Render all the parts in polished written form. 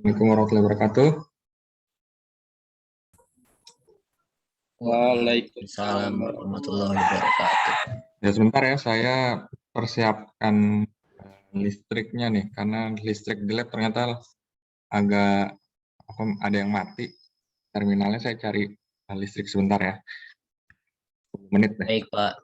Assalamualaikum warahmatullahi wabarakatuh. Waalaikumsalam warahmatullahi wabarakatuh. Ya sebentar ya, saya persiapkan listriknya nih, karena listrik di lab ternyata agak ada yang mati. Terminalnya saya cari listrik sebentar ya, 10 menit deh. Baik, Pak.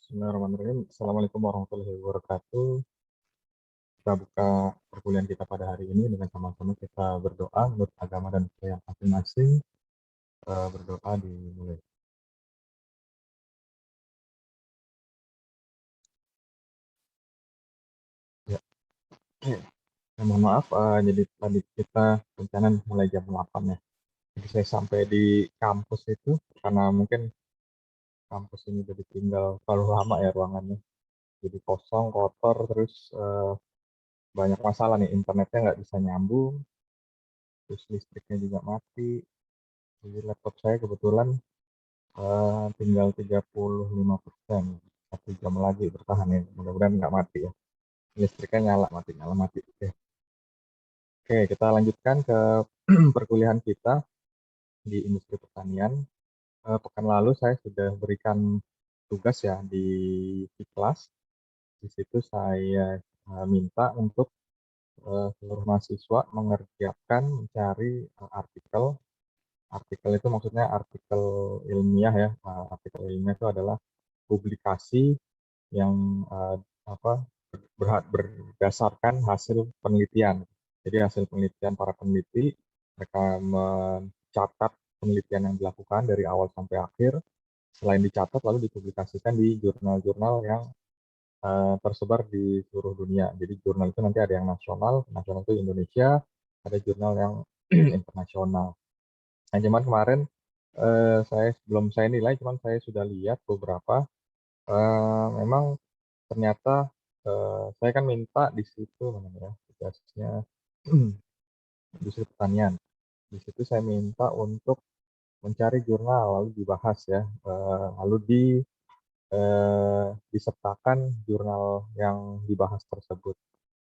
Bismillahirrahmanirrahim. Assalamualaikum warahmatullahi wabarakatuh. Kita buka perkuliahan kita pada hari ini dengan sama-sama kita berdoa menurut agama dan kepercayaan masing-masing. Berdoa dimulai. Mohon maaf, jadi tadi kita rencana mulai jam 8 ya. Jadi saya sampai di kampus itu karena mungkin kampus ini udah ditinggal terlalu lama ya ruangannya. Jadi kosong, kotor, terus banyak masalah nih, internetnya nggak bisa nyambung, terus listriknya juga mati. Jadi laptop saya kebetulan tinggal 35%, 1 jam lagi bertahan ya. Mudah-mudahan nggak mati ya. Listriknya nyala, mati, nyala, mati. Oke, kita lanjutkan ke perkuliahan kita di industri pertanian. Pekan lalu saya sudah berikan tugas ya di kelas. Di situ saya minta untuk seluruh mahasiswa mengerjakan mencari artikel. Artikel itu maksudnya artikel ilmiah ya. Artikel ilmiah itu adalah publikasi yang apa berdasarkan hasil penelitian. Jadi hasil penelitian para peneliti, mereka mencatat penelitian yang dilakukan dari awal sampai akhir. Selain dicatat, lalu dipublikasikan di jurnal-jurnal yang tersebar di seluruh dunia. Jadi jurnal itu nanti ada yang nasional, nasional itu Indonesia, ada jurnal yang internasional. Nah, cuman kemarin belum saya nilai, cuman saya sudah lihat beberapa. Memang ternyata saya kan minta di situ mana ya tugasnya industri pertanian. Di situ saya minta untuk mencari jurnal lalu dibahas ya, lalu disertakan jurnal yang dibahas tersebut.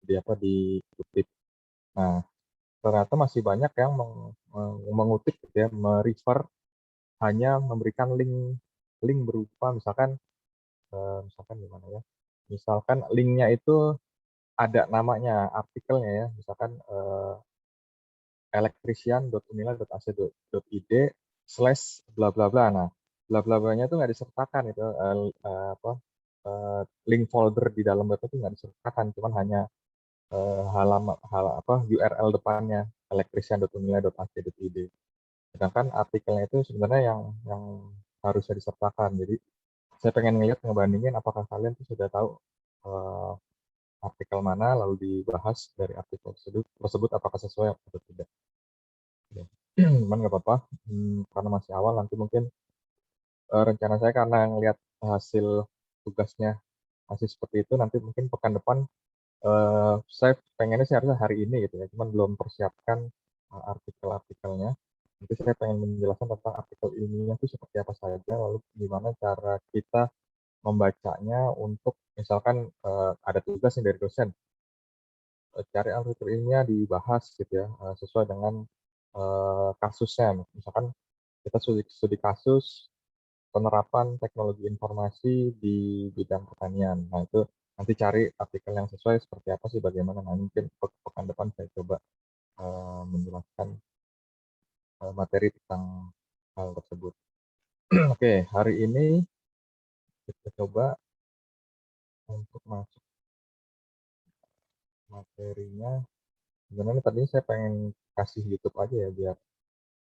Jadi apa dikutip. Nah, ternyata masih banyak yang mengutip gitu ya, merefer hanya memberikan link link berupa misalkan gimana ya? Misalkan linknya itu ada namanya artikelnya ya, misalkan electrician.unila.ac.id slash bla bla bla. Nah, bla bla blanya itu nggak disertakan itu link folder di dalam web itu nggak disertakan, cuman hanya URL depannya electrician.unila.ac.id. Sedangkan artikelnya itu sebenarnya yang harusnya disertakan. Jadi saya pengen ngebandingin apakah kalian tuh sudah tahu uh, artikel mana lalu dibahas dari artikel tersebut apakah sesuai atau tidak. Ya. Cuman nggak apa-apa, karena masih awal nanti mungkin rencana saya karena ngelihat hasil tugasnya masih seperti itu, nanti mungkin pekan depan saya pengennya sih harusnya hari ini gitu ya, cuman belum persiapkan artikel-artikelnya. Nanti saya pengen menjelaskan tentang artikel ilmiah itu seperti apa saja, lalu gimana cara kita membacanya untuk misalkan ada tugas yang dari dosen, cari artikel ilmiah dibahas gitu ya, sesuai dengan kasusnya. Misalkan kita studi kasus penerapan teknologi informasi di bidang pertanian. Nah, itu nanti cari artikel yang sesuai seperti apa sih, bagaimana. Nah, mungkin pekan depan saya coba menjelaskan materi tentang hal tersebut. Oke, hari ini kita coba untuk masuk materinya. Sebenarnya tadinya saya pengen kasih YouTube aja ya biar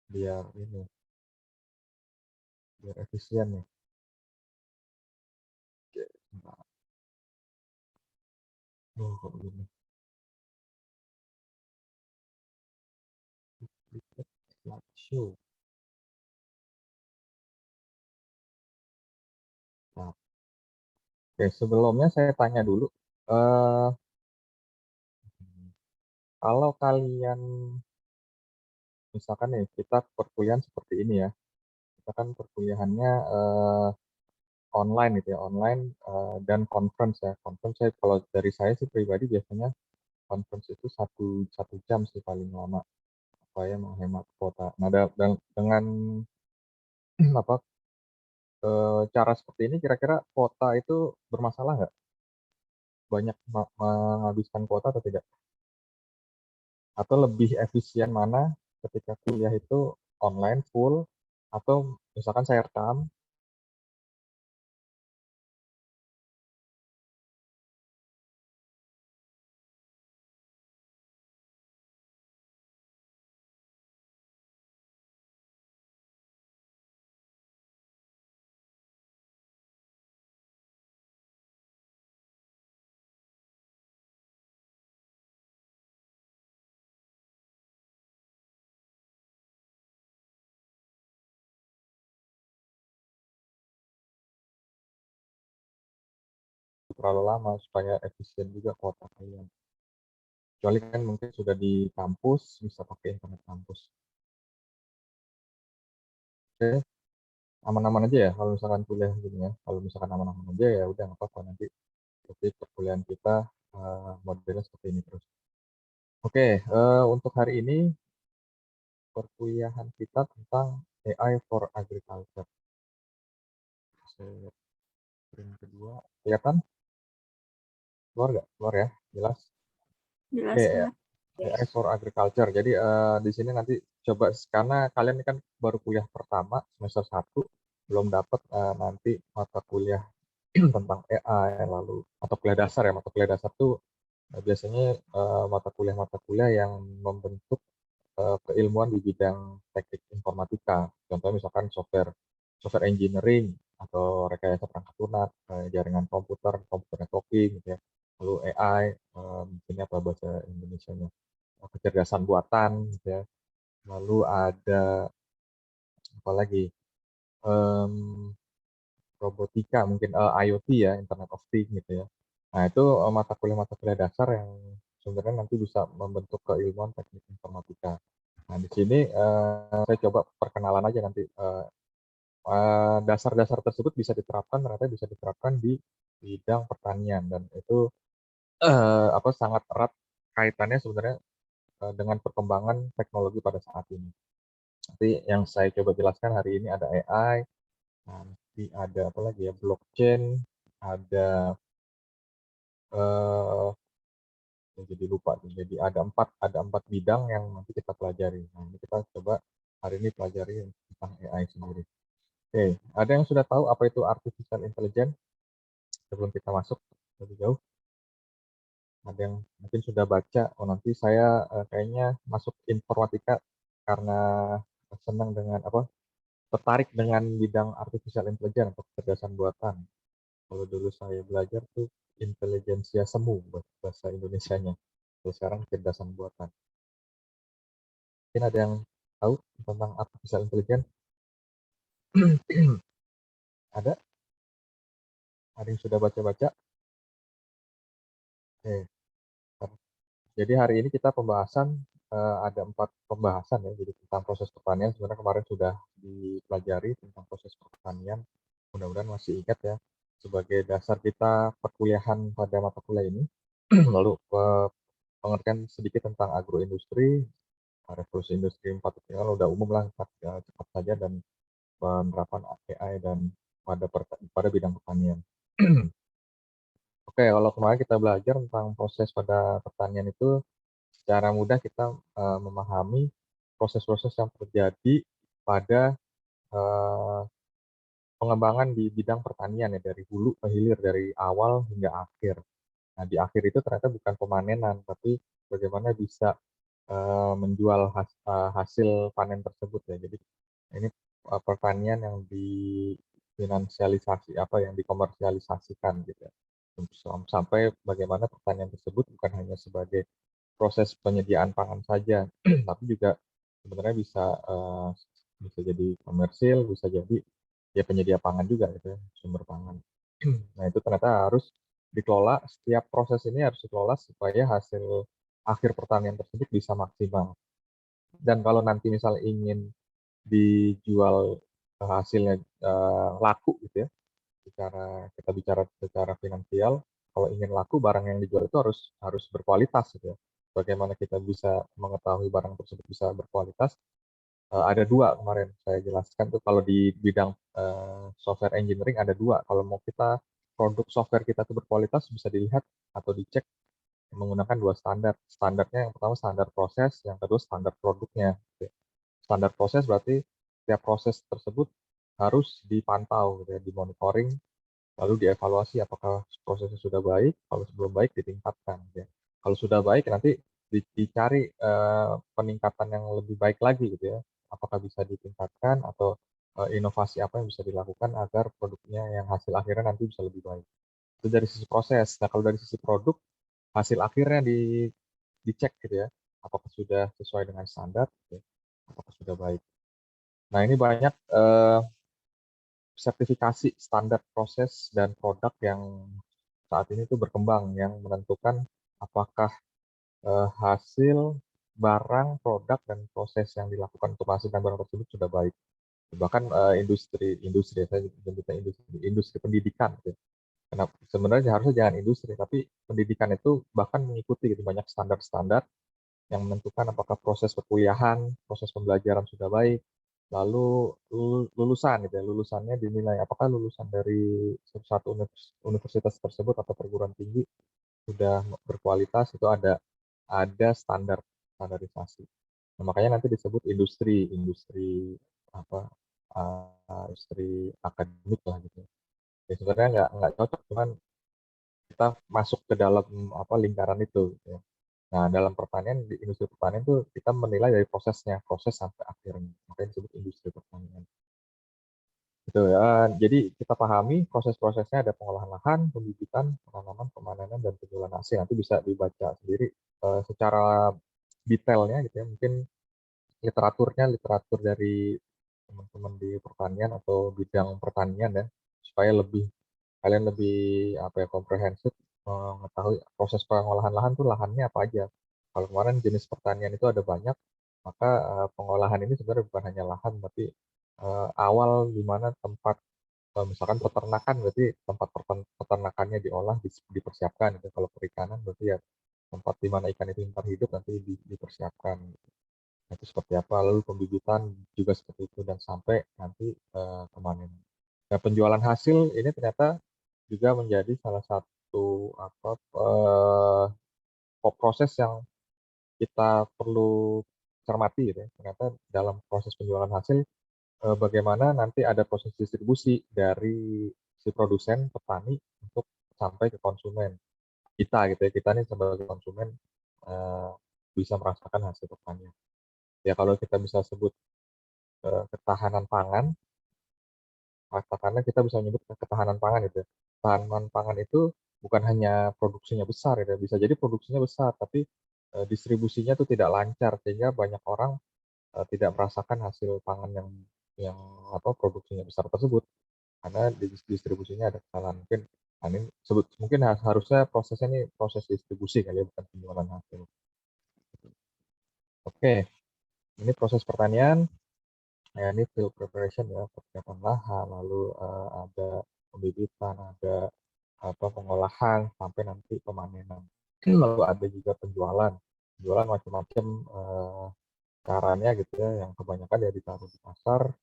biar ini biar efisien ya. Oke, sebentar. Kok begini? Slideshow. Nah, oke, sebelumnya saya tanya dulu, eh kalau kalian misalkan nih kita perkuliahan seperti ini ya, kita kan perkuliahannya online gitu ya, online dan conference ya. Conference saya kalau dari saya sih pribadi biasanya conference itu satu satu jam sih paling lama supaya menghemat kuota. Nah, dengan apa cara seperti ini kira-kira kuota itu bermasalah nggak? Banyak menghabiskan kuota atau tidak? Atau lebih efisien mana ketika kuliah itu online full atau misalkan saya rekam terlalu lama supaya efisien juga kuota kalian. Kecuali kan mungkin sudah di kampus, bisa pakai internet kampus. Oke, aman-aman aja ya kalau misalkan kuliah gini ya. Kalau misalkan aman-aman aja ya udah nggak apa-apa, nanti seperti perkuliahan kita modelnya seperti ini terus. Oke, untuk hari ini perkuliahan kita tentang AI for Agriculture. Screen kedua, kelihatan? Keluar nggak? Keluar ya, jelas. Jelas, Oke, Kak. AI for Agriculture. Jadi di sini nanti coba, karena kalian ini kan baru kuliah pertama semester 1, belum dapat nanti mata kuliah tentang AI, lalu mata kuliah dasar ya. Mata kuliah dasar tuh biasanya mata kuliah yang membentuk keilmuan di bidang teknik informatika. Contohnya misalkan software engineering atau rekayasa perangkat lunak, jaringan komputer, computer networking gitu ya. Lalu AI, ini apa bahasa Indonesianya? Kecerdasan buatan gitu ya. Lalu ada apa lagi? Robotika, mungkin IoT ya, Internet of Things gitu ya. Nah, itu mata kuliah dasar yang sebenarnya nanti bisa membentuk keilmuan teknik informatika. Nah, di sini saya coba perkenalan aja nanti. Dasar-dasar tersebut ternyata bisa diterapkan di bidang pertanian, dan itu sangat erat kaitannya sebenarnya dengan perkembangan teknologi pada saat ini. Tapi yang saya coba jelaskan hari ini ada AI, nanti ada apa lagi ya, blockchain, ada jadi lupa tuh. Jadi ada empat bidang yang nanti kita pelajari. Nah, ini kita coba hari ini pelajari tentang AI sendiri. Oke, ada yang sudah tahu apa itu artificial intelligence sebelum kita masuk lebih jauh? Ada yang mungkin sudah baca, oh nanti saya kayaknya masuk informatika karena senang dengan tertarik dengan bidang artificial intelligence atau kecerdasan buatan. Kalau dulu saya belajar tuh intelijensia semu bahasa Indonesianya. Kalau sekarang kecerdasan buatan. Mungkin ada yang tahu tentang artificial intelligence? Ada? Ada yang sudah baca-baca? Oke. Jadi hari ini kita pembahasan ada 4 pembahasan ya. Jadi tentang proses pertanian sebenarnya kemarin sudah dipelajari tentang proses pertanian. Mudah-mudahan masih ingat ya, sebagai dasar kita perkuliahan pada mata kuliah ini. Lalu pengertian sedikit tentang agroindustri, revolusi industri 4.0 udah umum lah, cepat saja, dan penerapan AI dan pada bidang pertanian. Oke, kalau kemarin kita belajar tentang proses pada pertanian itu, secara mudah kita memahami proses-proses yang terjadi pada pengembangan di bidang pertanian ya, dari hulu ke hilir, dari awal hingga akhir. Nah, di akhir itu ternyata bukan pemanenan, tapi bagaimana bisa menjual hasil panen tersebut ya. Jadi ini pertanian yang difinansialisasi, yang dikomersialisasikan gitu ya. Sampai bagaimana pertanian tersebut bukan hanya sebagai proses penyediaan pangan saja, tapi juga sebenarnya bisa jadi komersil, bisa jadi ya penyedia pangan juga gitu ya, sumber pangan. Nah, itu ternyata harus dikelola, setiap proses ini harus dikelola supaya hasil akhir pertanian tersebut bisa maksimal. Dan kalau nanti misalnya ingin dijual hasilnya laku gitu ya, kita bicara secara finansial, kalau ingin laku barang yang dijual itu harus berkualitas gitu ya. Bagaimana kita bisa mengetahui barang tersebut bisa berkualitas? Ada 2 kemarin saya jelaskan tuh, kalau di bidang software engineering ada 2. Kalau mau kita produk software kita tuh berkualitas, bisa dilihat atau dicek menggunakan 2 standar. Standarnya yang pertama standar proses, yang kedua standar produknya. Standar proses berarti setiap proses tersebut harus dipantau gitu ya, dimonitoring, lalu dievaluasi apakah prosesnya sudah baik, kalau belum baik ditingkatkan gitu ya. Kalau sudah baik nanti dicari peningkatan yang lebih baik lagi gitu ya. Apakah bisa ditingkatkan atau inovasi apa yang bisa dilakukan agar produknya yang hasil akhirnya nanti bisa lebih baik. Itu dari sisi proses. Nah, kalau dari sisi produk, hasil akhirnya dicek gitu ya, apakah sudah sesuai dengan standar, gitu ya, apakah sudah baik. Nah, ini banyak sertifikasi standar proses dan produk yang saat ini tuh berkembang yang menentukan apakah hasil barang, produk, dan proses yang dilakukan untuk menghasilkan barang tersebut sudah baik. Bahkan industri, saya menyebutnya industri pendidikan. Gitu. Kenapa? Sebenarnya harusnya jangan industri, tapi pendidikan itu bahkan mengikuti gitu, banyak standar-standar yang menentukan apakah proses perkuliahan, proses pembelajaran sudah baik, lalu lulusan gitu ya, lulusannya dinilai apakah lulusan dari satu universitas tersebut atau perguruan tinggi sudah berkualitas, itu ada standarisasi. Nah, makanya nanti disebut industri apa industri akademik lah gitu. Ya sebenarnya nggak cocok, cuman kita masuk ke dalam lingkaran itu gitu ya. Nah, dalam pertanian, di industri pertanian itu kita menilai dari prosesnya, proses sampai akhirnya. Makanya disebut industri pertanian. Gitu ya. Jadi kita pahami proses-prosesnya, ada pengolahan lahan, pembibitan, penanaman, pemanenan, dan penjualan hasil. Nanti bisa dibaca sendiri secara detailnya gitu ya. Mungkin literatur dari teman-teman di pertanian atau bidang pertanian ya, supaya kalian lebih komprehensif mengetahui proses pengolahan lahan tuh lahannya apa aja. Kalau kemarin jenis pertanian itu ada banyak, maka pengolahan ini sebenarnya bukan hanya lahan, tapi awal di mana tempat misalkan peternakan, berarti tempat peternakannya diolah, dipersiapkan gitu. Kalau perikanan berarti ya tempat di mana ikan itu hidup nanti dipersiapkan. Nah, itu seperti apa, lalu pembibitan juga seperti itu, dan sampai nanti kemanen. Nah, penjualan hasil ini ternyata juga menjadi salah satu proses yang kita perlu cermati gitu ya. Ternyata dalam proses penjualan hasil bagaimana nanti ada proses distribusi dari si produsen, petani, untuk sampai ke konsumen kita gitu ya. Kita nih sebagai konsumen eh, bisa merasakan hasil pertanian. Ya kalau kita bisa sebut ketahanan pangan, katakanlah kita bisa menyebut ketahanan pangan gitu ya. Ketahanan pangan itu bukan hanya produksinya besar gitu ya. Bisa jadi produksinya besar, tapi distribusinya itu tidak lancar, sehingga banyak orang tidak merasakan hasil pangan yang produksinya besar tersebut, karena distribusinya ada kesalahan. Mungkin ini mungkin harusnya prosesnya ini proses distribusi kali ya, bukan penjualan hasil. Oke, ini proses pertanian. Ya, ini field preparation ya, persiapan lahan, lalu ada pembibitan, ada pengolahan, sampai nanti pemanenan. Lalu ada juga penjualan macam-macam caranya gitu ya, yang kebanyakan ya ditaruh di pasar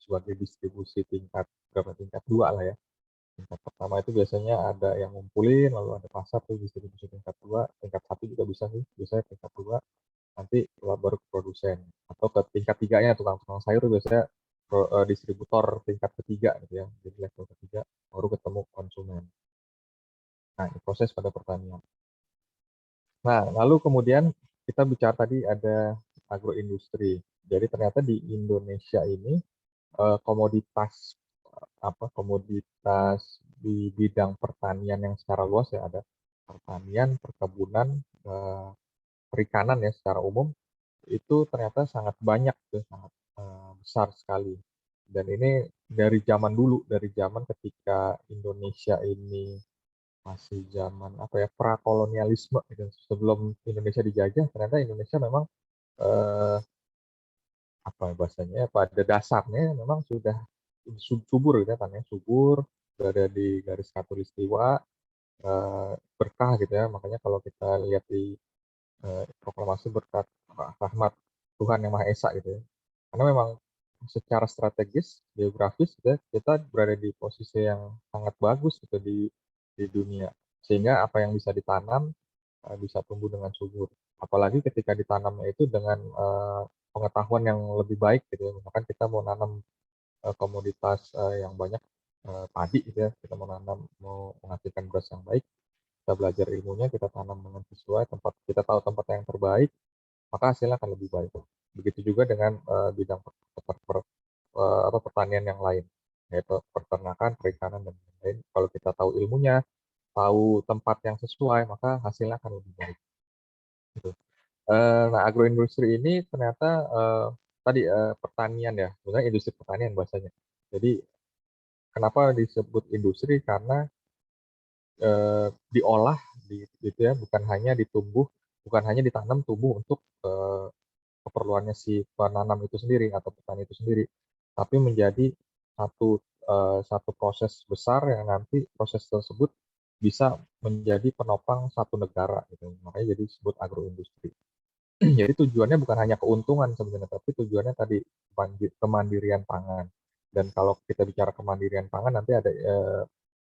sebagai distribusi tingkat 2 lah ya. Tingkat pertama itu biasanya ada yang ngumpulin, lalu ada pasar tuh distribusi tingkat 2, tingkat 1 juga bisa sih, biasanya tingkat 2, nanti baru ke produsen, atau ke tingkat 3-nya tukang sayur biasanya distributor tingkat ketiga gitu ya, jadi level ketiga baru ketemu konsumen. Nah, ini proses pada pertanian. Nah, lalu kemudian kita bicara tadi ada agroindustri. Jadi ternyata di Indonesia ini komoditas di bidang pertanian yang secara luas ya, ada pertanian, perkebunan, perikanan ya secara umum, itu ternyata sangat banyak tuh, sangat besar sekali. Dan ini dari zaman dulu, dari zaman ketika Indonesia ini masih zaman prakolonialisme gitu. Sebelum Indonesia dijajah, ternyata Indonesia memang eh, bahasanya pada dasarnya memang sudah subur gitu ya, tanahnya subur, berada di garis khatulistiwa, berkah gitu ya. Makanya kalau kita lihat di proklamasi berkat rahmat Tuhan Yang Maha Esa gitu ya. Karena memang secara strategis, geografis gitu ya, kita berada di posisi yang sangat bagus gitu di dunia. Sehingga apa yang bisa ditanam bisa tumbuh dengan subur. Apalagi ketika ditanamnya itu dengan pengetahuan yang lebih baik gitu ya. Misalkan kita mau nanam komoditas yang banyak, padi gitu ya, kita mau menghasilkan beras yang baik, kita belajar ilmunya, kita tanam dengan sesuai tempat, kita tahu tempat yang terbaik, maka hasilnya akan lebih baik. Begitu juga dengan bidang pertanian yang lain, yaitu peternakan, perikanan, dan lain-lain. Kalau kita tahu ilmunya, tahu tempat yang sesuai, maka hasilnya akan lebih baik. Gitu. Nah, agroindustri ini ternyata tadi pertanian ya, sebenarnya industri pertanian bahasanya. Jadi kenapa disebut industri? Karena diolah gitu ya, bukan hanya ditanam tumbuh untuk keperluannya si penanam itu sendiri atau petani itu sendiri, tapi menjadi satu proses besar yang nanti proses tersebut bisa menjadi penopang satu negara gitu. Makanya jadi disebut agroindustri. Jadi tujuannya bukan hanya keuntungan sebenarnya, tapi tujuannya tadi kemandirian pangan. Dan kalau kita bicara kemandirian pangan nanti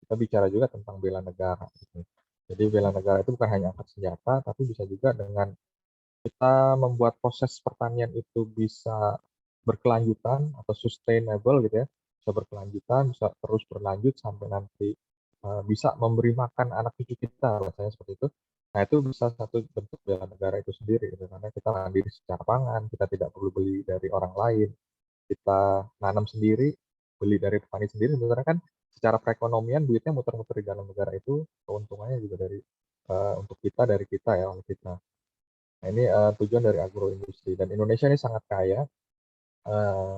kita bicara juga tentang bela negara gitu. Jadi bela negara itu bukan hanya angkat senjata, tapi bisa juga dengan kita membuat proses pertanian itu bisa berkelanjutan atau sustainable gitu ya, bisa berkelanjutan, bisa terus berlanjut sampai nanti bisa memberi makan anak cucu kita, rasanya seperti itu. Nah, itu bisa satu bentuk bela negara itu sendiri, gitu. Karena kita mandiri secara pangan, kita tidak perlu beli dari orang lain, kita nanam sendiri, beli dari petani sendiri, sebenarnya kan secara perekonomian duitnya muter-muter di dalam negara itu, keuntungannya juga untuk kita, dari kita ya, oleh kita. Nah, ini tujuan dari agroindustri dan Indonesia ini sangat kaya. eh,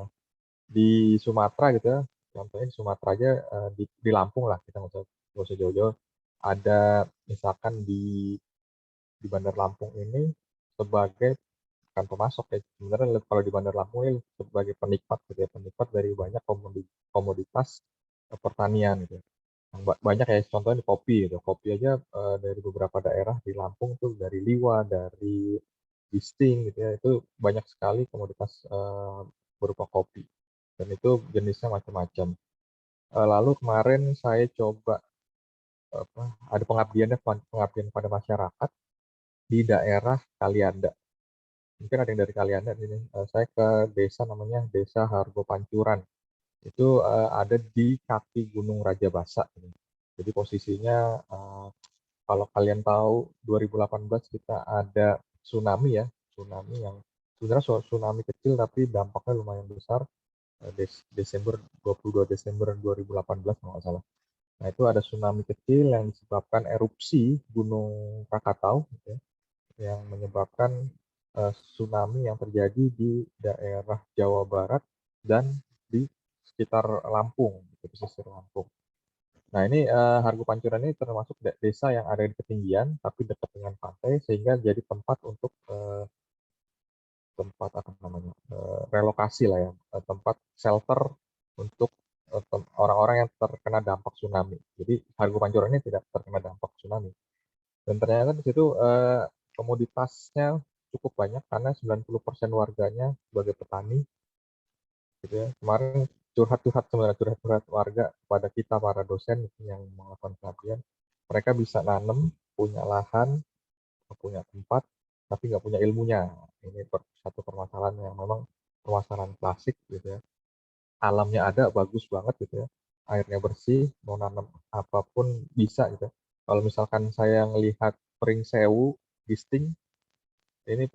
di Sumatera gitu ya, contohnya di Sumatera aja, di Lampung lah, kita nggak usah jauh-jauh. Ada misalkan di Bandar Lampung ini sebagai bukan pemasok ya, sebenarnya kalau di Bandar Lampung ini sebagai penikmat gitu ya, penikmat dari banyak komoditas pertanian gitu. Banyak ya, contohnya di kopi gitu. Kopi aja dari beberapa daerah di Lampung tuh, dari Liwa, dari Bisting gitu ya, itu banyak sekali komoditas berupa kopi. Dan itu jenisnya macam-macam. Lalu kemarin saya coba ada pengabdian pada masyarakat di daerah Kalianda. Mungkin ada yang dari Kalianda ini. Saya ke desa namanya Desa Hargo Pancuran. Itu ada di kaki Gunung Raja Basa. Jadi posisinya kalau kalian tahu 2018 kita ada tsunami ya, tsunami yang sebenarnya tsunami kecil tapi dampaknya lumayan besar. Desember 22 Desember 2018 kalau nggak salah. Nah, itu ada tsunami kecil yang disebabkan erupsi Gunung Krakatau gitu ya, yang menyebabkan tsunami yang terjadi di daerah Jawa Barat dan di sekitar Lampung, di pesisir Lampung. Nah, ini Hargo Pancuran ini termasuk desa yang ada di ketinggian tapi dekat dengan pantai, sehingga jadi tempat untuk tempat apa namanya, relokasi lah ya, tempat shelter untuk orang-orang yang terkena dampak tsunami. Jadi Hargo Pancuran ini tidak terkena dampak tsunami. Dan ternyata di situ komoditasnya cukup banyak karena 90% warganya sebagai petani gitu ya. Kemarin curhat-curhat warga kepada kita para dosen yang melakukan pelatihan. Mereka bisa nanam, punya lahan, punya tempat, tapi nggak punya ilmunya. Ini satu permasalahan yang memang permasalahan klasik gitu ya. Alamnya ada, bagus banget gitu ya. Airnya bersih, mau nanam apapun bisa gitu. Kalau misalkan saya ngelihat Pring Sewu, Gisting, ini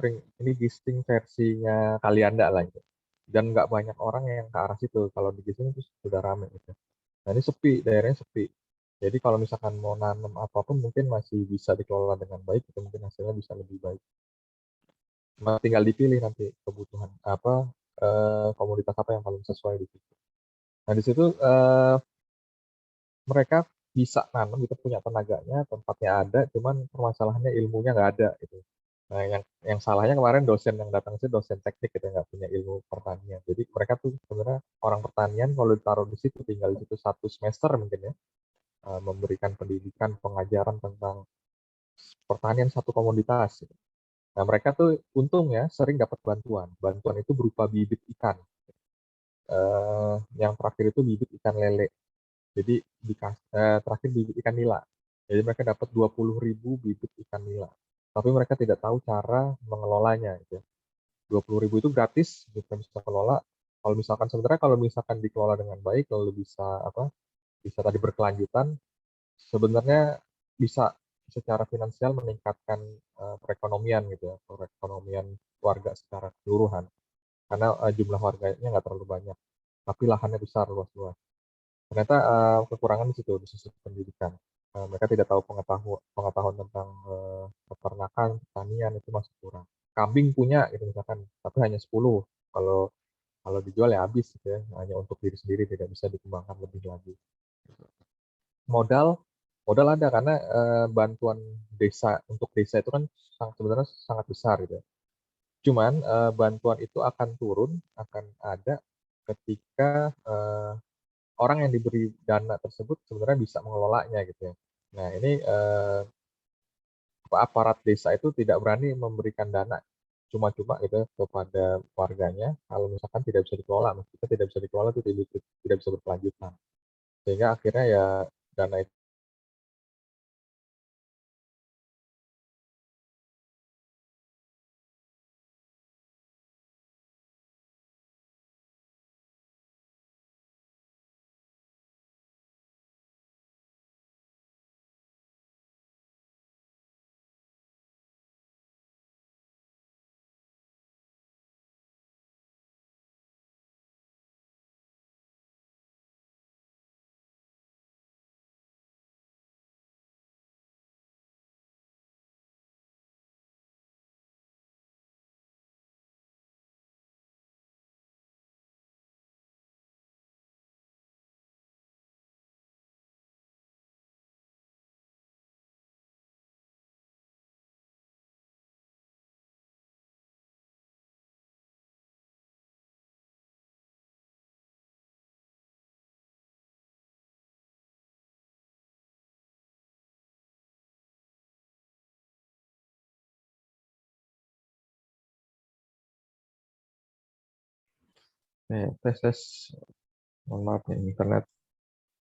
Gisting versinya Kalianda lah gitu. Dan nggak banyak orang yang ke arah situ. Kalau di Gisting itu sudah ramai gitu. Nah, ini sepi, daerahnya sepi. Jadi kalau misalkan mau nanam apapun mungkin masih bisa dikelola dengan baik, itu mungkin hasilnya bisa lebih baik. Cuma tinggal dipilih nanti kebutuhan apa, komoditas apa yang paling sesuai di situ. Nah, di situ mereka bisa nanam, kita punya tenaganya, tempatnya ada, cuman permasalahannya ilmunya nggak ada gitu. Nah, yang salahnya kemarin dosen yang datang sih dosen teknik gitu, nggak punya ilmu pertanian. Jadi mereka tuh sebenarnya orang pertanian kalau ditaruh di situ, tinggal di situ 1 semester mungkin ya, memberikan pendidikan, pengajaran tentang pertanian satu komoditas. Gitu. Nah, mereka tuh untungnya sering dapat bantuan. Bantuan itu berupa bibit ikan. Yang terakhir itu bibit ikan lele. Jadi terakhir bibit ikan nila. Jadi mereka dapat 20.000 bibit ikan nila. Tapi mereka tidak tahu cara mengelolanya. Gitu. 20.000 itu gratis, kita bisa kelola. Kalau misalkan sebenarnya kalau misalkan dikelola dengan baik, kalau bisa tadi berkelanjutan, sebenarnya bisa secara finansial meningkatkan perekonomian gitu ya, perekonomian warga secara keseluruhan. Karena jumlah warganya nggak terlalu banyak, tapi lahannya besar, luas-luas. Ternyata kekurangan di situ, di sisi pendidikan. Mereka tidak tahu pengetahuan tentang peternakan, pertanian itu masih kurang. Kambing punya gitu misalkan, tapi hanya 10. Kalau kalau dijual ya habis gitu ya, hanya untuk diri sendiri, tidak bisa dikembangkan lebih lagi. Modal Modal ada karena bantuan desa untuk desa itu kan sebenarnya sangat besar gitu ya. Cuman bantuan itu akan turun, akan ada ketika orang yang diberi dana tersebut sebenarnya bisa mengelolanya gitu ya. Nah ini aparat desa itu tidak berani memberikan dana cuma-cuma gitu ya kepada warganya kalau misalkan tidak bisa dikelola. Maksudnya tidak bisa dikelola itu tidak bisa berkelanjutan. Sehingga akhirnya ya dana itu tes. Mohon maaf nih, internet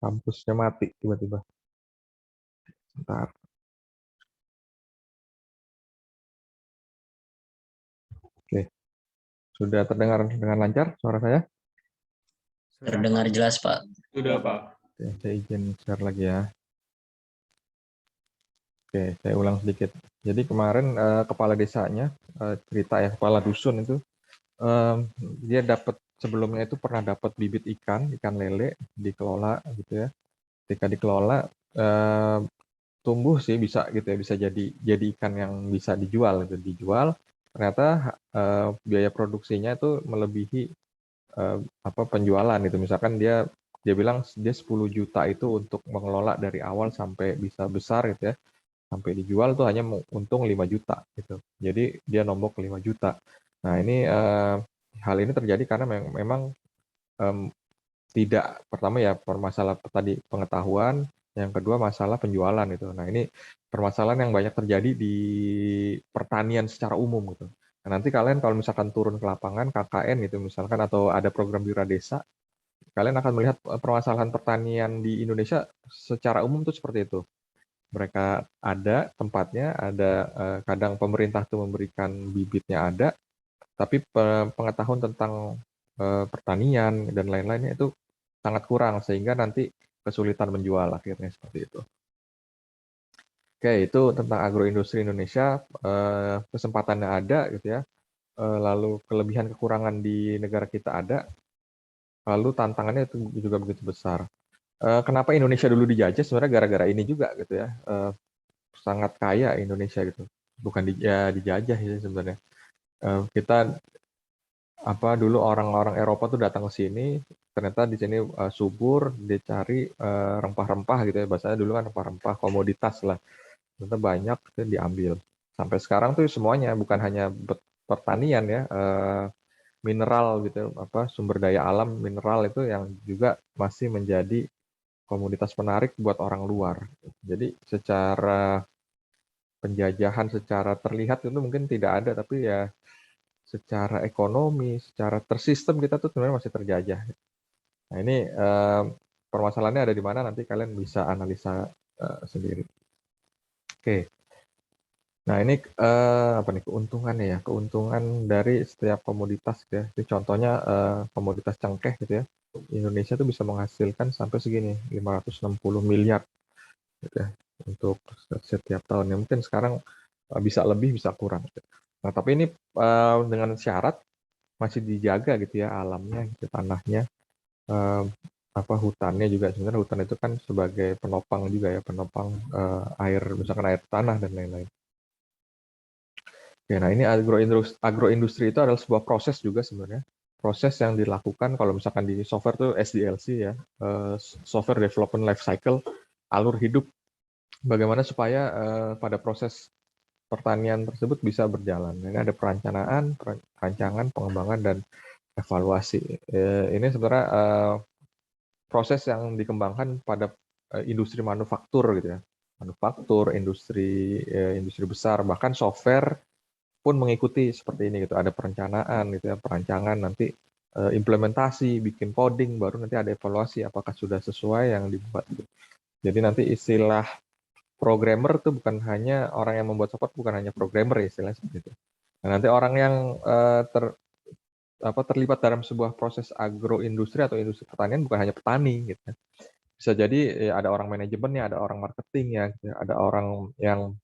kampusnya mati tiba-tiba. Bentar. Oke. Sudah terdengar dengan lancar suara saya? Terdengar jelas, Pak. Sudah, Pak. Oke, saya izin share lagi ya. Oke, saya ulang sedikit. Jadi kemarin kepala desanya cerita ya, kepala dusun itu dia dapat sebelumnya itu pernah dapat bibit ikan lele dikelola gitu ya. Ketika dikelola tumbuh sih bisa gitu ya, bisa jadi ikan yang bisa dijual gitu. Dijual ternyata biaya produksinya itu melebihi penjualan itu. Misalkan dia bilang dia 10 juta itu untuk mengelola dari awal sampai bisa besar gitu ya. Sampai dijual tuh hanya untung 5 juta gitu. Jadi dia nombok 5 juta. Nah, ini hal ini terjadi karena memang tidak, pertama ya permasalahan tadi pengetahuan, yang kedua masalah penjualan itu. Nah, ini permasalahan yang banyak terjadi di pertanian secara umum gitu. Nah, nanti kalian kalau misalkan turun ke lapangan KKN gitu misalkan atau ada program Bira Desa, kalian akan melihat permasalahan pertanian di Indonesia secara umum tuh seperti itu. Mereka ada tempatnya, ada kadang pemerintah tuh memberikan bibitnya ada, tapi pengetahuan tentang pertanian dan lain-lainnya itu sangat kurang sehingga nanti kesulitan menjual akhirnya seperti itu. Oke, itu tentang agroindustri Indonesia, kesempatannya ada gitu ya, lalu kelebihan kekurangan di negara kita ada, lalu tantangannya itu juga begitu besar. Kenapa Indonesia dulu dijajah? Sebenarnya gara-gara ini juga gitu ya, sangat kaya Indonesia gitu, bukan dijajah sih sebenarnya. Kita dulu orang-orang Eropa tuh datang ke sini, ternyata di sini subur, dicari rempah-rempah gitu ya, bahasanya dulu kan rempah-rempah komoditas lah, ternyata banyak itu diambil. Sampai sekarang tuh semuanya bukan hanya pertanian ya, mineral gitu, sumber daya alam mineral itu yang juga masih menjadi komoditas menarik buat orang luar. Jadi secara penjajahan secara terlihat itu mungkin tidak ada, tapi ya secara ekonomi, secara tersistem kita tuh sebenarnya masih terjajah. Nah ini permasalahannya ada di mana nanti kalian bisa analisa sendiri. Oke. Nah ini keuntungannya ya, keuntungan dari setiap komoditas ya. Ini contohnya komoditas cengkeh gitu ya. Indonesia tuh bisa menghasilkan sampai segini 560 miliar gitu ya, untuk setiap tahunnya. Mungkin sekarang bisa lebih bisa kurang. Nah tapi ini dengan syarat masih dijaga gitu ya alamnya, gitu, tanahnya, hutannya juga. Sebenarnya hutan itu kan sebagai penopang juga ya, penopang air, misalkan air tanah dan lain-lain. Oke, nah ini agroindustri itu adalah sebuah proses juga sebenarnya. Proses yang dilakukan kalau misalkan di software itu SDLC ya, Software Development Life Cycle, alur hidup bagaimana supaya pada proses pertanian tersebut bisa berjalan. Ini ada perencanaan, perancangan, pengembangan, dan evaluasi. Ini sebenarnya proses yang dikembangkan pada industri manufaktur gitu ya. Manufaktur, industri besar, bahkan software pun mengikuti seperti ini gitu. Ada perencanaan gitu ya, perancangan, nanti implementasi, bikin coding, baru nanti ada evaluasi apakah sudah sesuai yang dibuat. Jadi nanti istilah programmer itu bukan hanya orang yang membuat software, bukan hanya programmer ya, istilahnya seperti itu. Nah, nanti orang yang terlibat dalam sebuah proses agroindustri atau industri pertanian bukan hanya petani gitu. Bisa jadi ada orang manajemennya, ada orang marketingnya, gitu, ada orang yang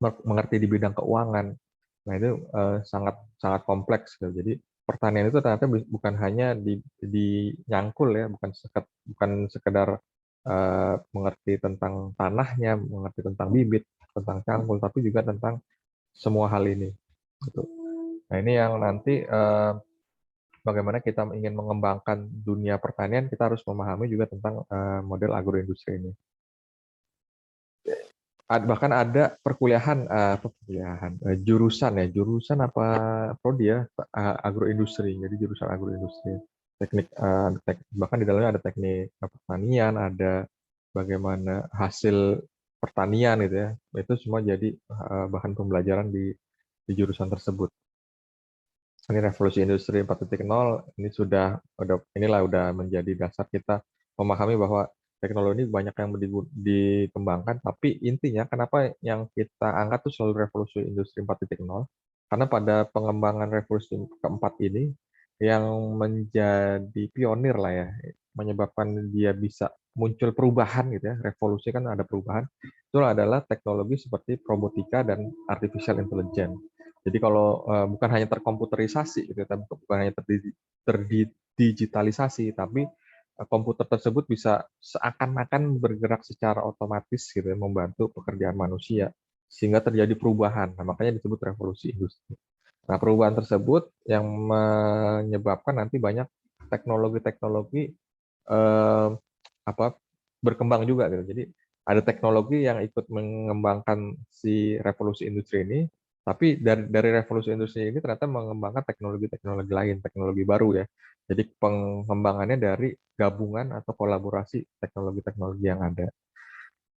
mengerti di bidang keuangan. Nah, itu sangat sangat kompleks gitu. Jadi pertanian itu ternyata bukan hanya nyangkul ya, bukan sekedar mengerti tentang tanahnya, mengerti tentang bibit, tentang cangkul, tapi juga tentang semua hal ini. Gitu. Nah, ini yang nanti bagaimana kita ingin mengembangkan dunia pertanian, kita harus memahami juga tentang model agroindustri ini. Bahkan ada perkuliahan, jurusan apa prodi ya, agroindustri. Jadi jurusan agroindustri, bahkan di dalamnya ada teknik pertanian, ada bagaimana hasil pertanian gitu ya. Itu semua jadi bahan pembelajaran di jurusan tersebut. Ini revolusi industri 4.0 ini udah menjadi dasar kita memahami bahwa teknologi banyak yang dikembangkan, tapi intinya kenapa yang kita angkat tuh selalu revolusi industri 4.0? Karena pada pengembangan revolusi keempat ini yang menjadi pionir lah ya, menyebabkan dia bisa muncul perubahan gitu ya, revolusi kan ada perubahan, itu adalah teknologi seperti robotika dan artificial intelligence. Jadi kalau bukan hanya terkomputerisasi, gitu, tapi bukan hanya terdigitalisasi, tapi komputer tersebut bisa seakan-akan bergerak secara otomatis, gitu, membantu pekerjaan manusia, sehingga terjadi perubahan. Nah, makanya disebut revolusi industri. Nah, perubahan tersebut yang menyebabkan nanti banyak teknologi-teknologi eh, berkembang juga, gitu. Jadi ada teknologi yang ikut mengembangkan si revolusi industri ini, tapi dari revolusi industri ini ternyata mengembangkan teknologi-teknologi lain, teknologi baru ya. Jadi pengembangannya dari gabungan atau kolaborasi teknologi-teknologi yang ada.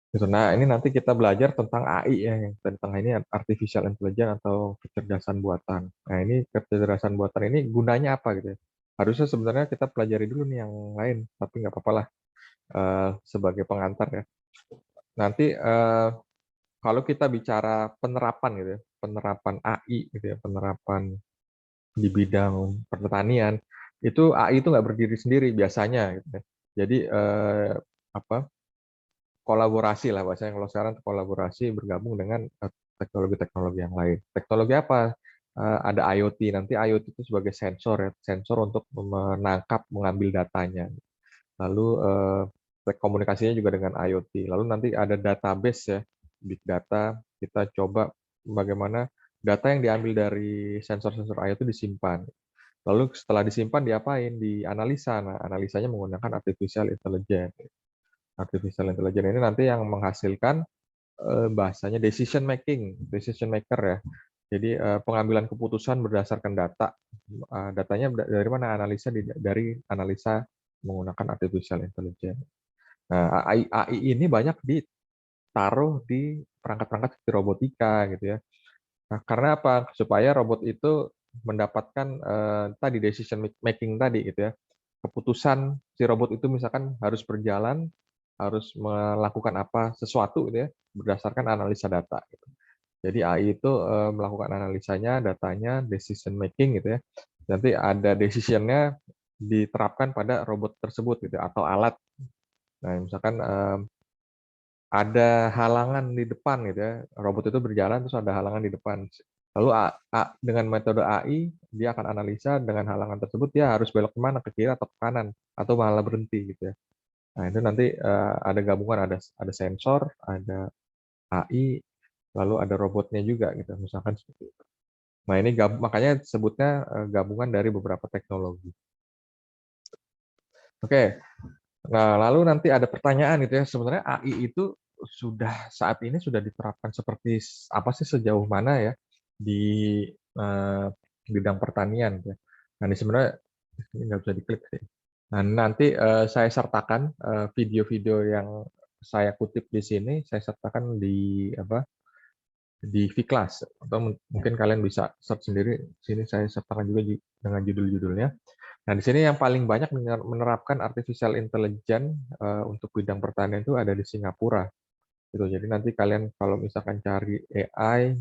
Gitu. Nah, ini nanti kita belajar tentang AI ya, yang tentang ini artificial intelligence atau kecerdasan buatan. Nah, ini kecerdasan buatan ini gunanya apa gitu ya? Harusnya sebenarnya kita pelajari dulu nih yang lain, tapi nggak apa-apa lah sebagai pengantar ya. Nanti kalau kita bicara penerapan gitu ya, penerapan AI gitu ya, penerapan di bidang pertanian, itu AI itu nggak berdiri sendiri biasanya gitu ya. Jadi kolaborasi lah bahasanya, kalau sekarang kolaborasi bergabung dengan teknologi-teknologi yang lain. Teknologi apa? Ada IoT, nanti IoT itu sebagai sensor ya, sensor untuk menangkap, mengambil datanya. Lalu komunikasinya juga dengan IoT. Lalu nanti ada database ya, big data. Kita coba bagaimana data yang diambil dari sensor-sensor IoT disimpan. Lalu setelah disimpan diapain? Dianalisa. Nah, analisanya menggunakan artificial intelligence. Artificial intelligence ini nanti yang menghasilkan bahasanya decision maker ya. Jadi pengambilan keputusan berdasarkan data. Datanya dari mana? Dari analisa menggunakan artificial intelligence. Nah, AI ini banyak ditaruh di perangkat-perangkat seperti robotika gitu ya. Nah, karena apa? Supaya robot itu mendapatkan tadi decision making tadi gitu ya. Keputusan si robot itu misalkan harus berjalan, harus melakukan apa sesuatu gitu ya, berdasarkan analisa data gitu. Jadi AI itu melakukan analisanya, datanya, decision making gitu ya. Nanti ada decision-nya diterapkan pada robot tersebut gitu atau alat. Nah, misalkan ada halangan di depan gitu ya, robot itu berjalan terus ada halangan di depan. Lalu dengan metode AI dia akan analisa dengan halangan tersebut dia harus belok kemana, ke kiri atau ke kanan atau malah berhenti gitu ya. Nah, itu nanti ada gabungan, ada sensor, ada AI, lalu ada robotnya juga gitu, misalkan seperti itu. Nah, ini makanya sebutnya gabungan dari beberapa teknologi. Oke. Nah, lalu nanti ada pertanyaan gitu ya, sebenarnya AI itu saat ini sudah diterapkan seperti apa sih, sejauh mana ya di bidang pertanian ya. Nah, ini sebenarnya ini nggak bisa diklik sih. Nah, nanti saya sertakan video-video yang saya kutip di sini, saya sertakan di di Vclass, atau mungkin kalian bisa search sendiri. Sini saya sertakan juga dengan judul-judulnya. Nah, di sini yang paling banyak menerapkan artificial intelligence untuk bidang pertanian itu ada di Singapura. Gitu. Jadi nanti kalian kalau misalkan cari AI,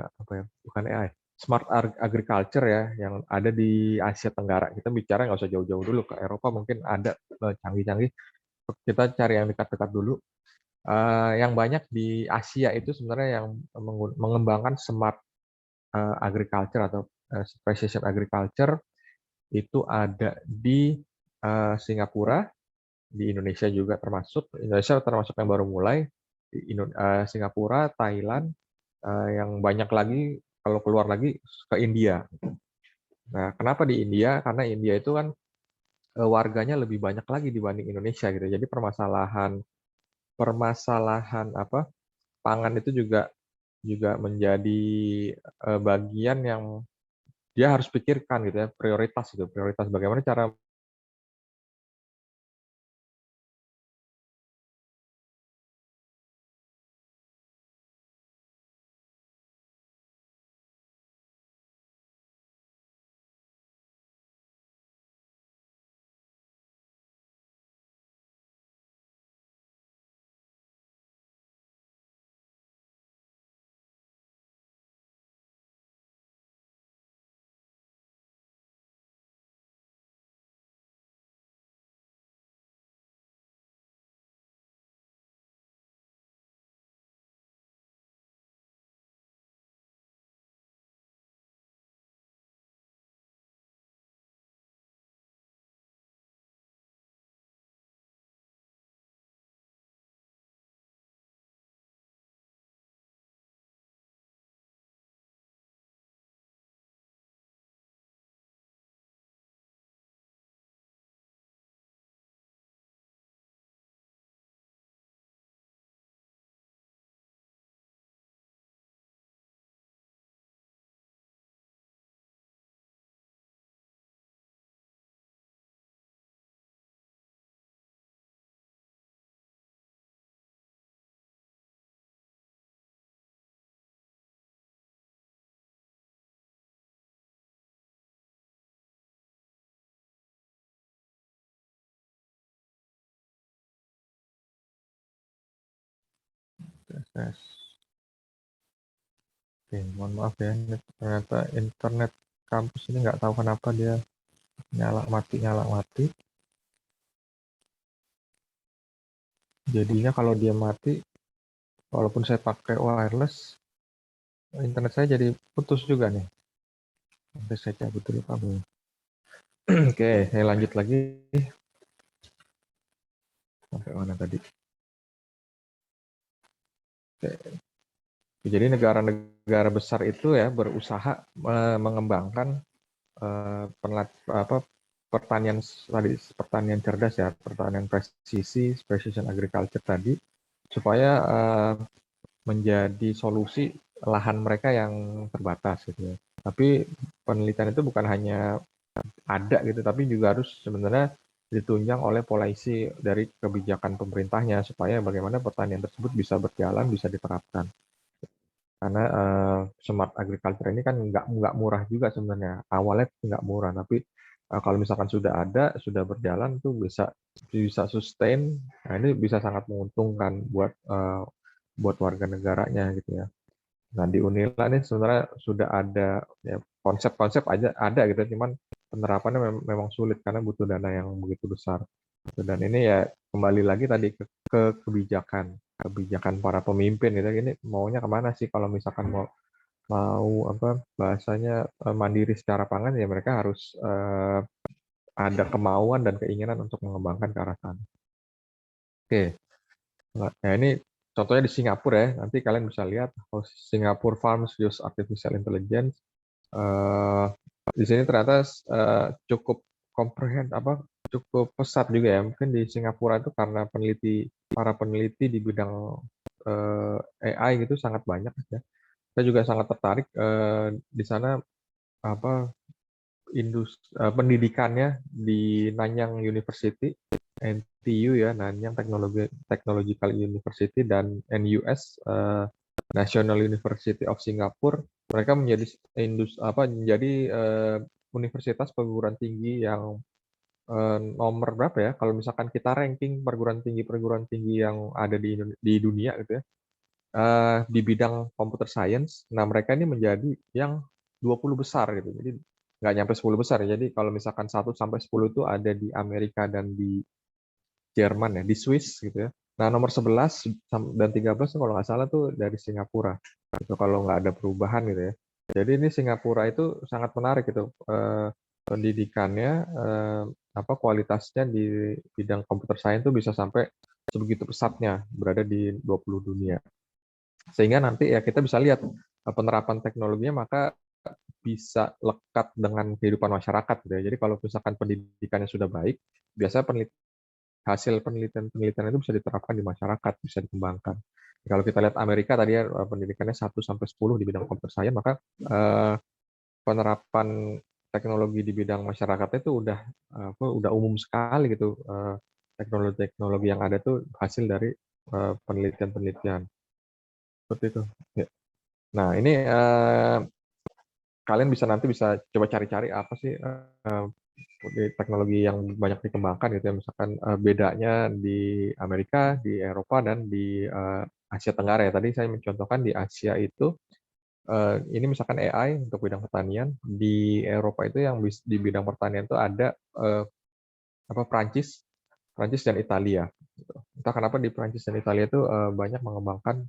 apa ya, bukan AI, smart agriculture ya, yang ada di Asia Tenggara. Kita bicara nggak usah jauh-jauh dulu, ke Eropa mungkin ada canggih-canggih. Kita cari yang dekat-dekat dulu. Yang banyak di Asia itu sebenarnya yang mengembangkan smart agriculture atau precision agriculture itu ada di Singapura, di Indonesia juga termasuk. Indonesia termasuk yang baru mulai. Di Singapura, Thailand, yang banyak lagi kalau keluar lagi ke India. Nah, kenapa di India? Karena India itu kan warganya lebih banyak lagi dibanding Indonesia gitu. Jadi permasalahan apa pangan itu juga menjadi bagian yang dia harus pikirkan gitu ya, prioritas bagaimana cara Oke, mohon maaf ya, ternyata internet kampus ini nggak tahu kenapa dia nyala mati. Jadinya kalau dia mati, walaupun saya pakai wireless, internet saya jadi putus juga nih. Nanti saya cabut dulu kabelnya. Oke, saya lanjut lagi. Sampai mana tadi? Oke. Jadi negara-negara besar itu ya berusaha mengembangkan pertanian cerdas ya, pertanian presisi, precision agriculture tadi, supaya menjadi solusi lahan mereka yang terbatas gitu ya. Tapi penelitian itu bukan hanya ada gitu, tapi juga harus sebenarnya ditunjang oleh polisi dari kebijakan pemerintahnya supaya bagaimana pertanian tersebut bisa berjalan, bisa diterapkan. Karena smart agriculture ini kan nggak murah juga sebenarnya. Awalnya nggak murah, tapi kalau misalkan sudah ada, sudah berjalan tuh bisa sustain. Nah, ini bisa sangat menguntungkan buat warga negaranya gitu ya. Nah, di Unila ini sebenarnya sudah ada ya, konsep-konsep aja ada gitu, cuman penerapannya memang sulit karena butuh dana yang begitu besar. Dan ini ya kembali lagi tadi ke kebijakan para pemimpin gitu. Ini maunya kemana sih kalau misalkan mau apa bahasanya mandiri secara pangan, ya mereka harus ada kemauan dan keinginan untuk mengembangkan ke arah sana. Oke, nah ini contohnya di Singapura ya. Nanti kalian bisa lihat Singapore Farms Use Artificial Intelligence. Di sini ternyata cukup cukup pesat juga ya. Mungkin di Singapura itu karena para peneliti di bidang AI gitu sangat banyak ya. Saya juga sangat tertarik di sana apa pendidikannya di Nanyang University, NTU ya, Nanyang Technological University, dan NUS, National University of Singapore. Mereka menjadi universitas perguruan tinggi yang nomor berapa ya? Kalau misalkan kita ranking perguruan tinggi yang ada di dunia gitu ya, di bidang computer science. Nah, mereka ini menjadi yang 20 besar gitu. Jadi nggak nyampe 10 besar ya. Jadi kalau misalkan 1 sampai 10 itu ada di Amerika dan di Jerman ya, di Swiss gitu ya. Nah, nomor 11 dan 13 tuh kalau nggak salah tuh dari Singapura. Itu kalau nggak ada perubahan gitu ya. Jadi ini Singapura itu sangat menarik gitu. Pendidikannya, kualitasnya di bidang computer science itu bisa sampai sebegitu pesatnya berada di 20 dunia. Sehingga nanti ya kita bisa lihat penerapan teknologinya maka bisa lekat dengan kehidupan masyarakat gitu ya. Jadi kalau misalkan pendidikannya sudah baik, biasanya hasil penelitian itu bisa diterapkan di masyarakat, bisa dikembangkan. Kalau kita lihat Amerika tadi ya, pendidikannya 1 sampai 10 di bidang computer science, maka penerapan teknologi di bidang masyarakat itu udah umum sekali gitu. Teknologi-teknologi yang ada tuh hasil dari penelitian-penelitian. Seperti itu. Ya. Nah, ini kalian nanti bisa coba cari-cari apa sih teknologi yang banyak dikembangkan gitu ya. Misalkan bedanya di Amerika, di Eropa, dan di Asia Tenggara ya. Tadi saya mencontohkan di Asia itu ini misalkan AI untuk bidang pertanian. Di Eropa itu yang di bidang pertanian itu ada Prancis dan Italia. Gitu. Entah kenapa di Prancis dan Italia itu banyak mengembangkan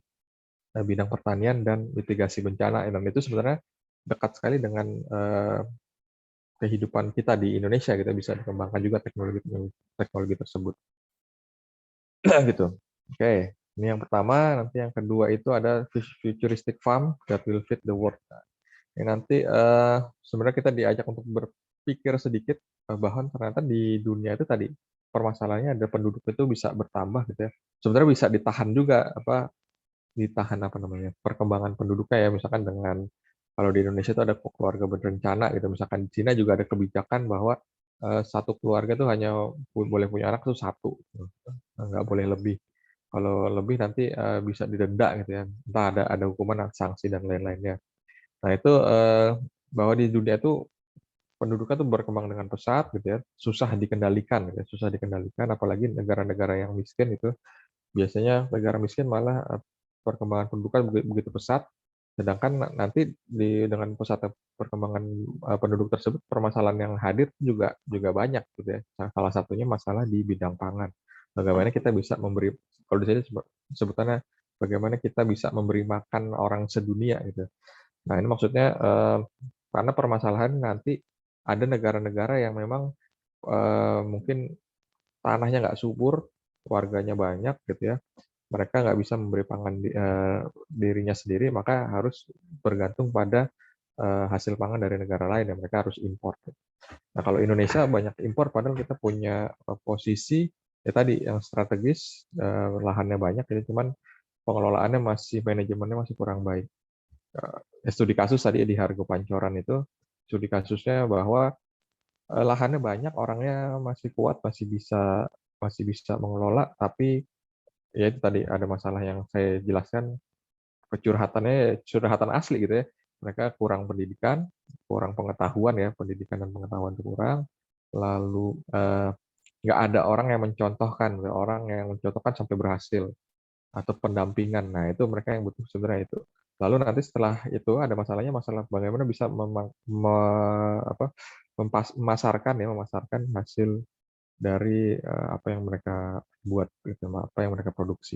bidang pertanian dan mitigasi bencana, dan itu sebenarnya dekat sekali dengan kehidupan kita di Indonesia. Kita bisa dikembangkan juga teknologi tersebut. Gitu. Oke, ini yang pertama. Nanti yang kedua itu ada futuristic farm that will fit the world. Ini nanti sebenarnya kita diajak untuk berpikir sedikit bahwa ternyata di dunia itu tadi permasalahannya ada penduduk itu bisa bertambah gitu ya. Sebenarnya bisa ditahan perkembangan penduduknya ya, misalkan dengan kalau di Indonesia itu ada keluarga berencana gitu, misalkan di Cina juga ada kebijakan bahwa satu keluarga tuh hanya boleh punya anak tuh satu, nggak boleh lebih. Kalau lebih nanti bisa didenda gitu ya, entah ada hukuman, sanksi dan lain-lainnya. Nah itu bahwa di dunia itu penduduknya tuh berkembang dengan pesat gitu ya, susah dikendalikan gitu ya, susah dikendalikan, apalagi negara-negara yang miskin itu. Biasanya negara miskin malah perkembangan penduduknya begitu pesat, sedangkan nanti dengan pesatnya perkembangan penduduk tersebut, permasalahan yang hadir juga banyak gitu ya. Salah satunya masalah di bidang pangan. Bagaimana kita bisa memberi, kalau di sini sebutannya bagaimana kita bisa memberi makan orang sedunia gitu. Nah ini maksudnya karena permasalahan nanti ada negara-negara yang memang mungkin tanahnya nggak subur, warganya banyak gitu ya, mereka nggak bisa memberi pangan dirinya sendiri, maka harus bergantung pada hasil pangan dari negara lain, dan mereka harus impor. Nah, kalau Indonesia banyak impor, padahal kita punya posisi ya tadi yang strategis, lahannya banyak, jadi cuman pengelolaannya manajemennya masih kurang baik. Studi kasus tadi di Hargo Pancoran itu, studi kasusnya bahwa lahannya banyak, orangnya masih kuat, masih bisa mengelola, tapi ya itu tadi ada masalah yang saya jelaskan, curhatan asli gitu ya. Mereka kurang pendidikan, kurang pengetahuan ya, pendidikan dan pengetahuan itu kurang. Lalu nggak ada orang yang mencontohkan sampai berhasil, atau pendampingan. Nah itu mereka yang butuh sebenarnya itu. Lalu nanti setelah itu ada masalah bagaimana bisa memasarkan hasil dari apa yang mereka buat, gitu, apa yang mereka produksi.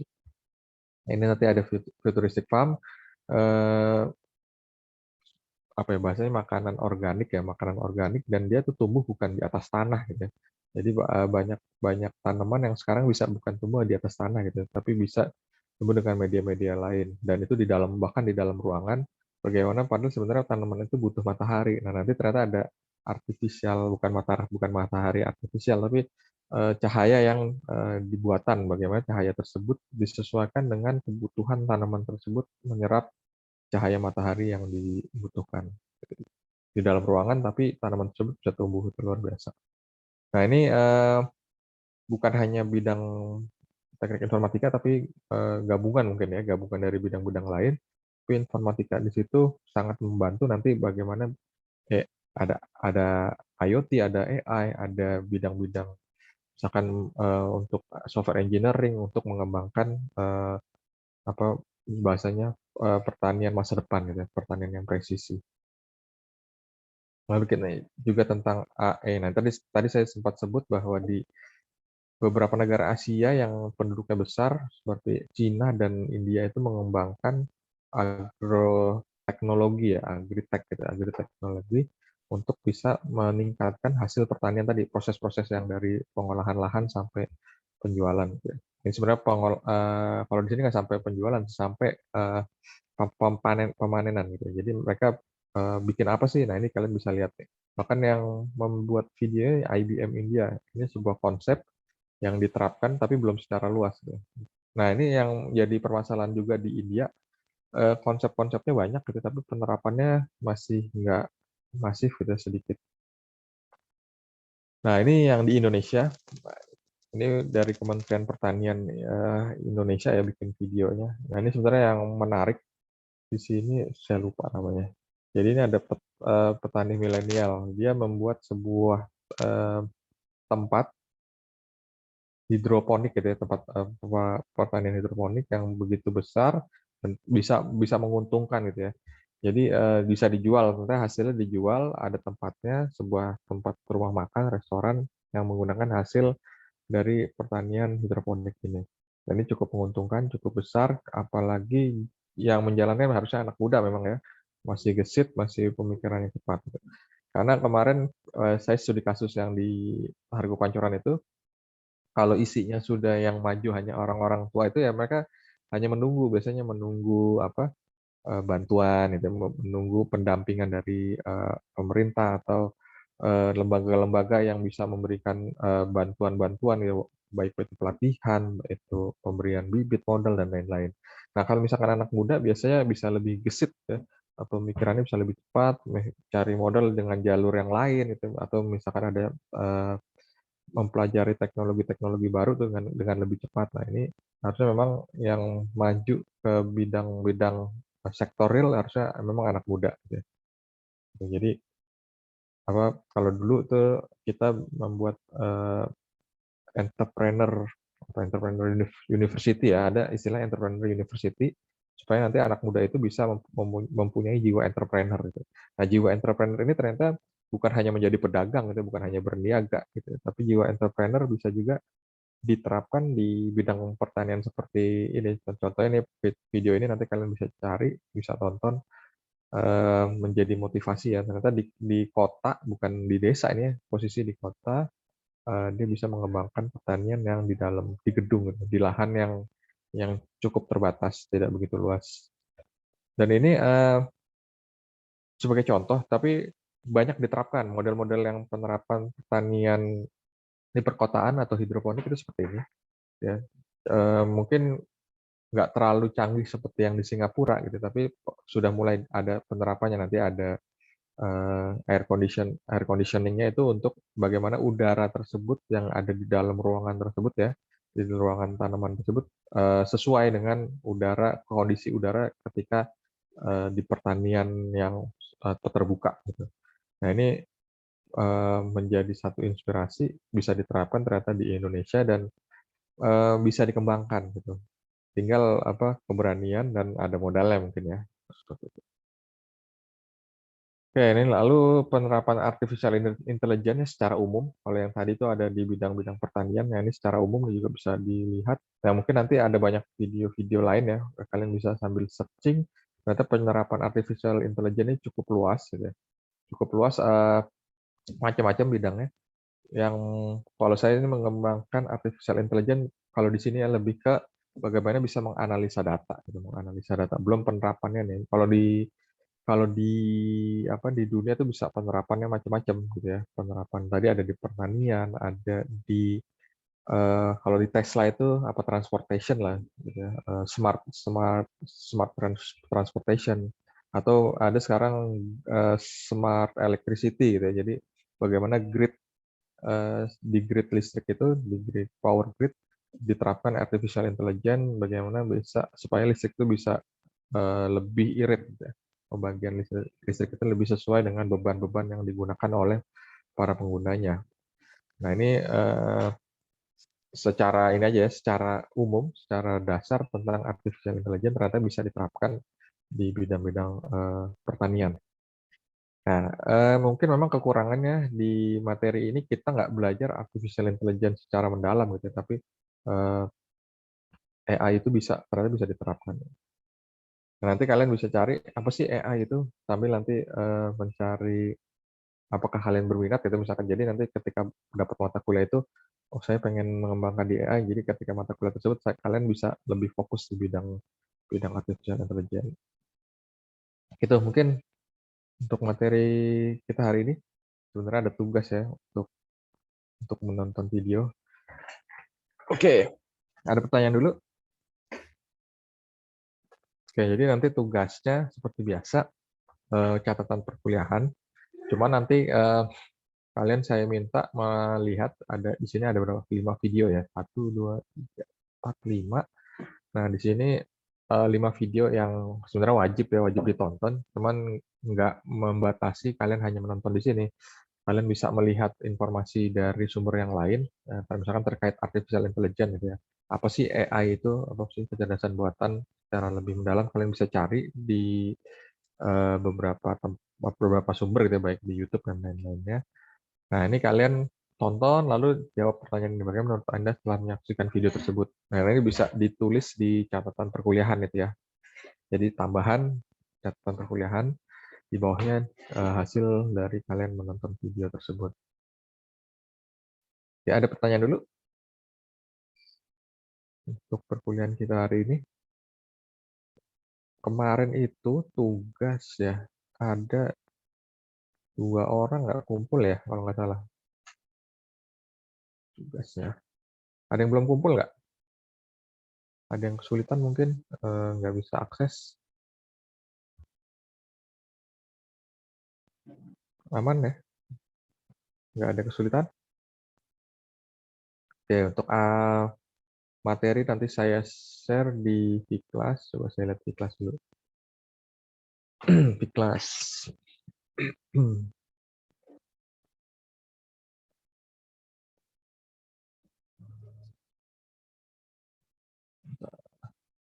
Ini nanti ada futuristic farm, bahasanya makanan organik, dan dia tuh tumbuh bukan di atas tanah gitu ya. Jadi banyak tanaman yang sekarang bisa bukan tumbuh di atas tanah gitu, tapi bisa tumbuh dengan media-media lain, dan itu bahkan di dalam ruangan. Bagaimana padahal sebenarnya tanaman itu butuh matahari. Nah nanti ternyata ada artifisial, bukan matahari artifisial, tapi cahaya yang dibuatan, bagaimana cahaya tersebut disesuaikan dengan kebutuhan tanaman tersebut menyerap cahaya matahari yang dibutuhkan di dalam ruangan, tapi tanaman tersebut bisa tumbuh luar biasa. Nah, ini bukan hanya bidang teknik informatika, tapi gabungan mungkin ya, gabungan dari bidang-bidang lain. Tapi informatika di situ sangat membantu nanti bagaimana ada IoT, ada AI, ada bidang-bidang misalkan untuk software engineering untuk mengembangkan apa bahasanya pertanian masa depan gitu ya, pertanian yang presisi. Lalu kita juga tentang AI. Nah, tadi saya sempat sebut bahwa di beberapa negara Asia yang penduduknya besar seperti Cina dan India itu mengembangkan agroteknologi ya, agritech gitu, agriteknologi untuk bisa meningkatkan hasil pertanian tadi, proses-proses yang dari pengolahan lahan sampai penjualan gitu ya. Ini sebenarnya kalau di sini nggak sampai penjualan, sampai pemanenan gitu. Jadi mereka bikin apa sih? Nah, ini kalian bisa lihat nih. Bahkan yang membuat videonya IBM India. Ini sebuah konsep yang diterapkan tapi belum secara luas. Gitu. Nah, ini yang jadi permasalahan juga di India. Konsep-konsepnya banyak gitu, tapi penerapannya masih nggak masif gitu, sedikit. Nah, ini yang di Indonesia. Ini dari Kementerian Pertanian Indonesia ya bikin videonya. Nah, ini sebenarnya yang menarik di sini saya lupa namanya. Jadi ini ada petani milenial. Dia membuat sebuah tempat hidroponik gitu ya, tempat pertanian hidroponik yang begitu besar dan bisa menguntungkan gitu ya. Jadi bisa dijual, ternyata hasilnya dijual, ada tempatnya, sebuah tempat rumah makan, restoran yang menggunakan hasil dari pertanian hidroponik ini. Dan ini cukup menguntungkan, cukup besar, apalagi yang menjalankan harusnya anak muda memang ya, masih gesit, masih pemikirannya cepat. Gitu. Karena kemarin saya studi kasus yang di Hargo Pancoran itu, kalau isinya sudah yang maju hanya orang-orang tua itu ya mereka hanya menunggu, biasanya menunggu apa bantuan, itu menunggu pendampingan dari pemerintah atau lembaga-lembaga yang bisa memberikan bantuan-bantuan, ya, baik itu pelatihan, itu pemberian bibit, modal, dan lain-lain. Nah, kalau misalkan anak muda biasanya bisa lebih gesit ya, atau pemikirannya bisa lebih cepat, cari modal dengan jalur yang lain, itu, atau misalkan ada mempelajari teknologi-teknologi baru dengan lebih cepat. Nah, ini harusnya memang yang maju ke bidang-bidang sektor real harusnya memang anak muda gitu ya. Jadi kalau dulu tuh kita membuat entrepreneur atau entrepreneur university ya, ada istilah entrepreneur university supaya nanti anak muda itu bisa mempunyai jiwa entrepreneur gitu. Nah, jiwa entrepreneur ini ternyata bukan hanya menjadi pedagang gitu, bukan hanya berniaga gitu, tapi jiwa entrepreneur bisa juga diterapkan di bidang pertanian seperti ini. Contohnya ini video ini nanti kalian bisa cari, bisa tonton, menjadi motivasi ya. Ternyata di kota, bukan di desa ini ya, posisi di kota, dia bisa mengembangkan pertanian yang di dalam, di gedung, gitu, di lahan yang cukup terbatas, tidak begitu luas. Dan ini sebagai contoh, tapi banyak diterapkan model-model yang penerapan pertanian di perkotaan atau hidroponik itu seperti ini. Ya, mungkin nggak terlalu canggih seperti yang di Singapura gitu, tapi sudah mulai ada penerapannya. Nanti ada air conditioning-nya itu untuk bagaimana udara tersebut yang ada di dalam ruangan tersebut ya, di ruangan tanaman tersebut sesuai dengan kondisi udara ketika di pertanian yang terbuka gitu. Nah, ini menjadi satu inspirasi, bisa diterapkan ternyata di Indonesia dan bisa dikembangkan gitu. Tinggal keberanian dan ada modalnya mungkin ya. Seperti itu. Oke, ini lalu penerapan artificial intelligence secara umum. Kalau yang tadi itu ada di bidang-bidang pertanian, ya ini secara umum juga bisa dilihat. Ya mungkin nanti ada banyak video-video lain ya, kalian bisa sambil searching. Ternyata penerapan artificial intelligence ini cukup luas, gitu ya. Cukup luas, macam-macam bidangnya. Yang kalau saya ini mengembangkan artificial intelligence, kalau di sini ya lebih ke bagaimana bisa menganalisa data, gitu, menganalisa data. Belum penerapannya nih. Kalau di dunia itu bisa penerapannya macam-macam gitu ya. Penerapan tadi ada di pertanian, ada di kalau di Tesla itu apa transportation lah, gitu ya. Transportation, atau ada sekarang smart electricity gitu ya. Jadi bagaimana di grid listrik itu, di grid power grid diterapkan artificial intelligence, bagaimana bisa supaya listrik itu bisa lebih irit gitu ya. Pembagian listrik itu lebih sesuai dengan beban-beban yang digunakan oleh para penggunanya. Nah, ini secara ini aja ya, secara umum, secara dasar tentang artificial intelligence ternyata bisa diterapkan di bidang-bidang pertanian. Nah, mungkin memang kekurangannya di materi ini kita nggak belajar artificial intelligence secara mendalam gitu, ya, tapi AI itu ternyata bisa diterapkan. Nah, nanti kalian bisa cari apa sih AI itu, sambil nanti mencari apakah kalian berminat gitu misalkan. Jadi nanti ketika dapat mata kuliah itu, oh saya pengen mengembangkan di AI, jadi ketika mata kuliah tersebut kalian bisa lebih fokus di bidang bidang artificial intelligence. Itu mungkin untuk materi kita hari ini. Sebenarnya ada tugas ya untuk menonton video. Oke, ada pertanyaan dulu? Oke, jadi nanti tugasnya seperti biasa catatan perkuliahan. Cuma nanti kalian saya minta melihat di sini ada berapa? 5 video ya. 1, 2, 3, 4, 5. Nah, di sini 5 video yang sebenarnya wajib ditonton. Cuman nggak membatasi kalian hanya menonton di sini. Kalian bisa melihat informasi dari sumber yang lain, misalkan terkait artificial intelligence gitu ya. Apa sih AI itu? Apa sih kecerdasan buatan? Secara lebih mendalam kalian bisa cari di beberapa sumber gitu ya, baik di YouTube dan lain-lainnya. Nah, ini kalian tonton lalu jawab pertanyaan ini, bagaimana menurut Anda setelah menyaksikan video tersebut. Nah, ini bisa ditulis di catatan perkuliahan itu ya. Jadi tambahan catatan perkuliahan, di bawahnya hasil dari kalian menonton video tersebut. Ya, ada pertanyaan dulu untuk perkuliahan kita hari ini. Kemarin itu tugas ya, ada 2 orang nggak kumpul ya, kalau nggak salah. Tugasnya. Ada yang belum kumpul nggak? Ada yang kesulitan mungkin nggak bisa akses. Aman ya? Nggak ada kesulitan? Oke, untuk materi nanti saya share di kelas. Coba saya lihat di kelas dulu. Di kelas.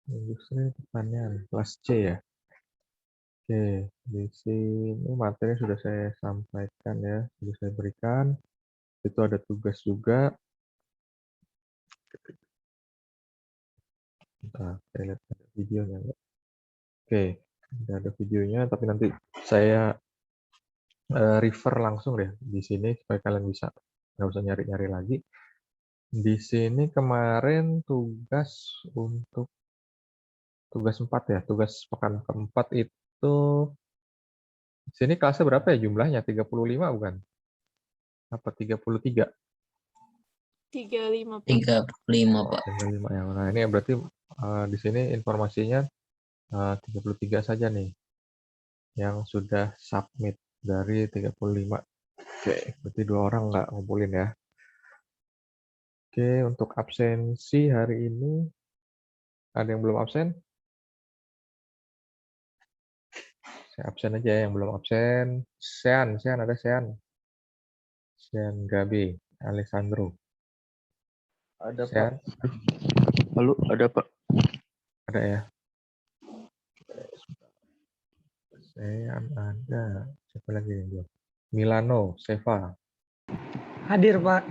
Industri pertanian, kelas C ya. Oke, di sini materi sudah saya sampaikan ya, sudah saya berikan. Itu ada tugas juga. Nah, saya lihat ada videonya. Oke, tidak ada videonya, tapi nanti saya refer langsung deh di sini supaya kalian bisa nggak usah nyari-nyari lagi. Di sini kemarin tugas 4 ya, tugas pekan keempat itu di sini kelasnya berapa ya jumlahnya? 35 bukan? Apa 33? 35, Pak. 35, Pak. 35 ya. Nah, ini berarti di sini informasinya 33 saja nih yang sudah submit dari 35. Oke, berarti 2 orang nggak ngumpulin ya. Oke, untuk absensi hari ini ada yang belum absen? Saya absen aja ya yang belum absen. Sean ada Sean. Sean Gabi, Alessandro. Ada, Pak. Sean, Halo, ada, Pak. ada ya. Sean ada. Siapa lagi yang belum? Milano, Seva. Hadir, Pak.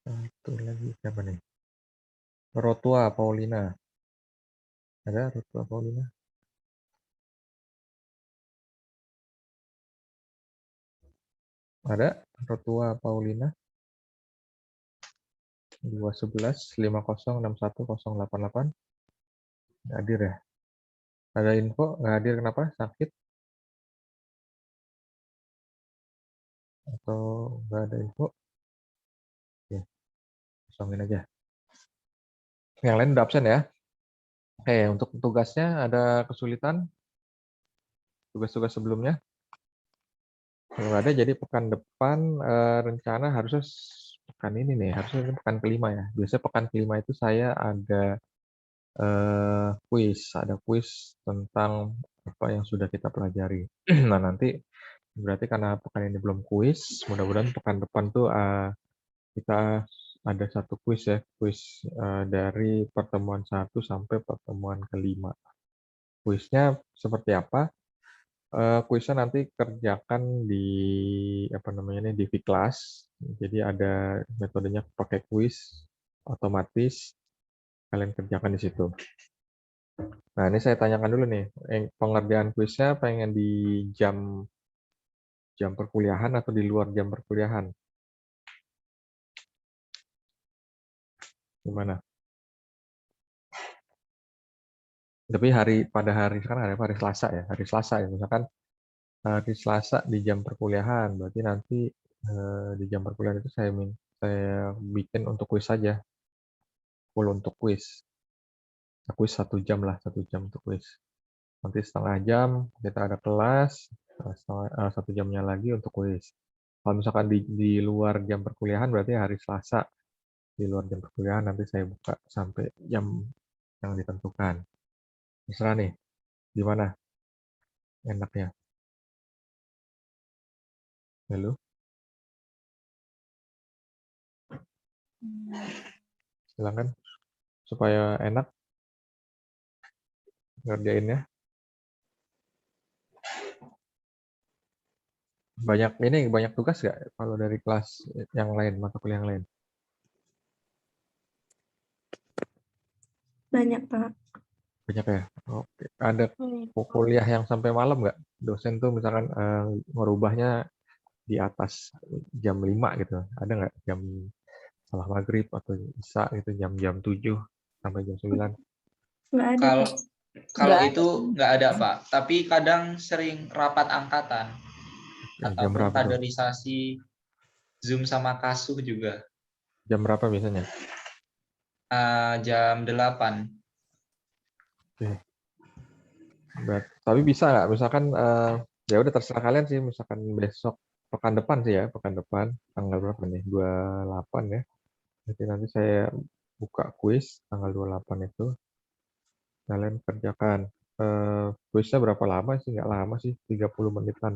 Satu lagi siapa nih? Rotua Paulina. Ada Rotua Paulina? Ada Rotua Paulina? 211 5061 088. Nggak hadir ya? Ada info nggak hadir kenapa? Sakit? Atau nggak ada info? Oke, kosongin aja. Yang lain udah absen ya. Oke, untuk tugasnya ada kesulitan? Tugas-tugas sebelumnya? Kalau nggak ada, jadi pekan depan rencana harusnya pekan ini nih, harusnya ini pekan kelima ya. Biasanya pekan kelima itu saya ada ada kuis tentang apa yang sudah kita pelajari. Nah, nanti berarti karena pekan ini belum kuis, mudah-mudahan pekan depan tuh kita ada satu kuis ya, kuis dari pertemuan 1 sampai pertemuan kelima. Kuisnya seperti apa? Kuisnya nanti kerjakan di apa namanya di V-Class. Jadi ada metodenya pakai kuis otomatis, kalian kerjakan di situ. Nah, ini saya tanyakan dulu nih, pengerjaan kuisnya pengen di jam perkuliahan atau di luar jam perkuliahan? Gimana? Tapi pada hari sekarang hari Selasa ya, hari Selasa ya, misalkan hari Selasa di jam perkuliahan, berarti nanti di jam perkuliahan itu saya bikin untuk kuis saja, full untuk kuis. Kuis 1 jam lah, 1 jam untuk kuis. Nanti setengah jam kita ada kelas, 1 jamnya lagi untuk kuis. Kalau misalkan di luar jam perkuliahan berarti hari Selasa. Di luar jam perkuliahan nanti saya buka sampai jam yang ditentukan. Terserah nih, gimana enaknya? Halo? Silakan supaya enak ngerjainnya. Banyak tugas nggak kalau dari kelas yang lain, mata kuliah yang lain? Banyak, Pak. Banyak ya? Oke. Ada kuliah yang sampai malam nggak? Dosen tuh misalkan merubahnya di atas jam 5 gitu. Ada nggak jam setelah maghrib atau isya gitu, jam-jam 7 sampai jam 9? Nggak ada, Kalau Pak. kalau Nggak itu nggak ada, Pak. Tapi kadang sering rapat angkatan Jam ataupun berapa tuh? kaderisasi Zoom sama Kasuh juga. Jam berapa biasanya? Jam 8. Oke. Tapi bisa nggak? Misalkan ya udah terserah kalian sih. Misalkan besok pekan depan sih ya, pekan depan tanggal berapa nih? 28 ya. Jadi nanti saya buka kuis tanggal 28 itu. Kalian kerjakan. Kuisnya berapa lama sih? Nggak lama sih, 30 menitan.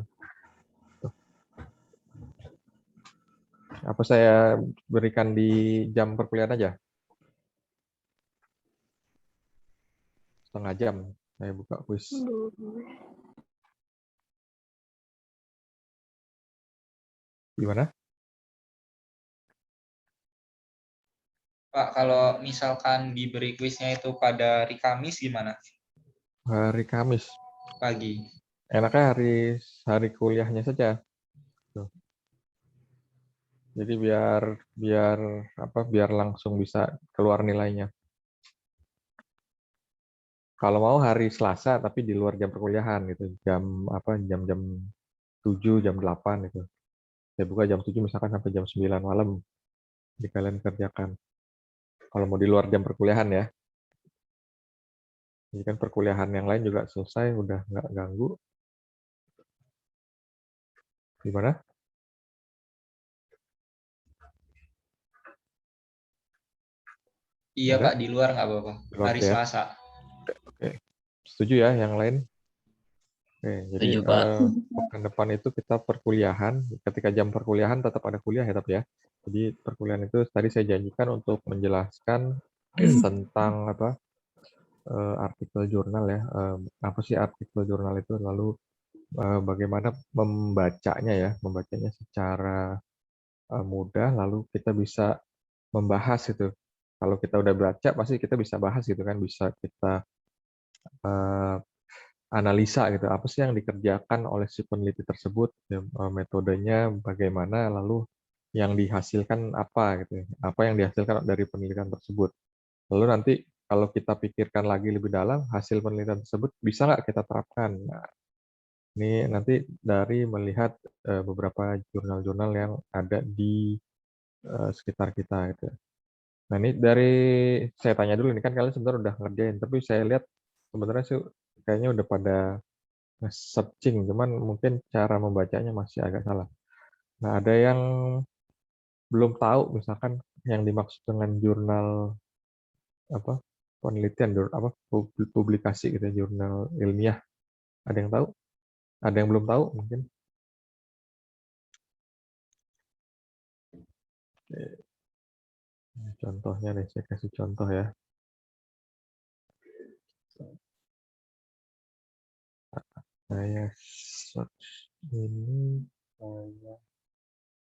Apa saya berikan di jam perkuliahan aja? Setengah jam saya buka kuis. Gimana? Pak, kalau misalkan diberi kuisnya itu pada hari Kamis gimana? Hari Kamis. Pagi. Enaknya hari kuliahnya saja. Tuh. Jadi biar langsung bisa keluar nilainya. Kalau mau hari Selasa tapi di luar jam perkuliahan gitu. Jam-jam 7, jam 8 itu. Saya buka jam 7 misalkan sampai jam 9 malam. Jadi kalian kerjakan. Kalau mau di luar jam perkuliahan ya. Jadi kan perkuliahan yang lain juga selesai, udah nggak ganggu. Gimana? Iya, Ada? Pak, di luar nggak apa-apa. Di luar Hari ya? Selasa. Oke. Setuju ya yang lain? Oke, jadi Setuju, Pak. pekan depan itu kita perkuliahan. Ketika jam perkuliahan tetap ada kuliah ya, tapi ya. Jadi perkuliahan itu tadi saya janjikan untuk menjelaskan tentang artikel jurnal ya. Apa sih artikel jurnal itu? Lalu bagaimana membacanya secara mudah. Lalu kita bisa membahas itu. Kalau kita udah baca, pasti kita bisa bahas gitu kan, bisa kita analisa gitu. Apa sih yang dikerjakan oleh si peneliti tersebut, ya, metodenya bagaimana, lalu yang dihasilkan apa gitu, apa yang dihasilkan dari penelitian tersebut. Lalu nanti kalau kita pikirkan lagi lebih dalam, hasil penelitian tersebut bisa nggak kita terapkan. Nah, Ini nanti dari melihat beberapa jurnal-jurnal yang ada di sekitar kita gitu. Nah, ini dari saya tanya dulu, ini kan kalian sebenarnya udah ngerjain, tapi saya lihat sebenarnya sih kayaknya udah pada searching, cuman mungkin cara membacanya masih agak salah. Nah, ada yang belum tahu misalkan yang dimaksud dengan jurnal apa penelitian, apa publikasi gitu ya, jurnal ilmiah. Ada yang tahu? Ada yang belum tahu mungkin? Ini contohnya nih, saya kasih contoh ya. Saya search ini, saya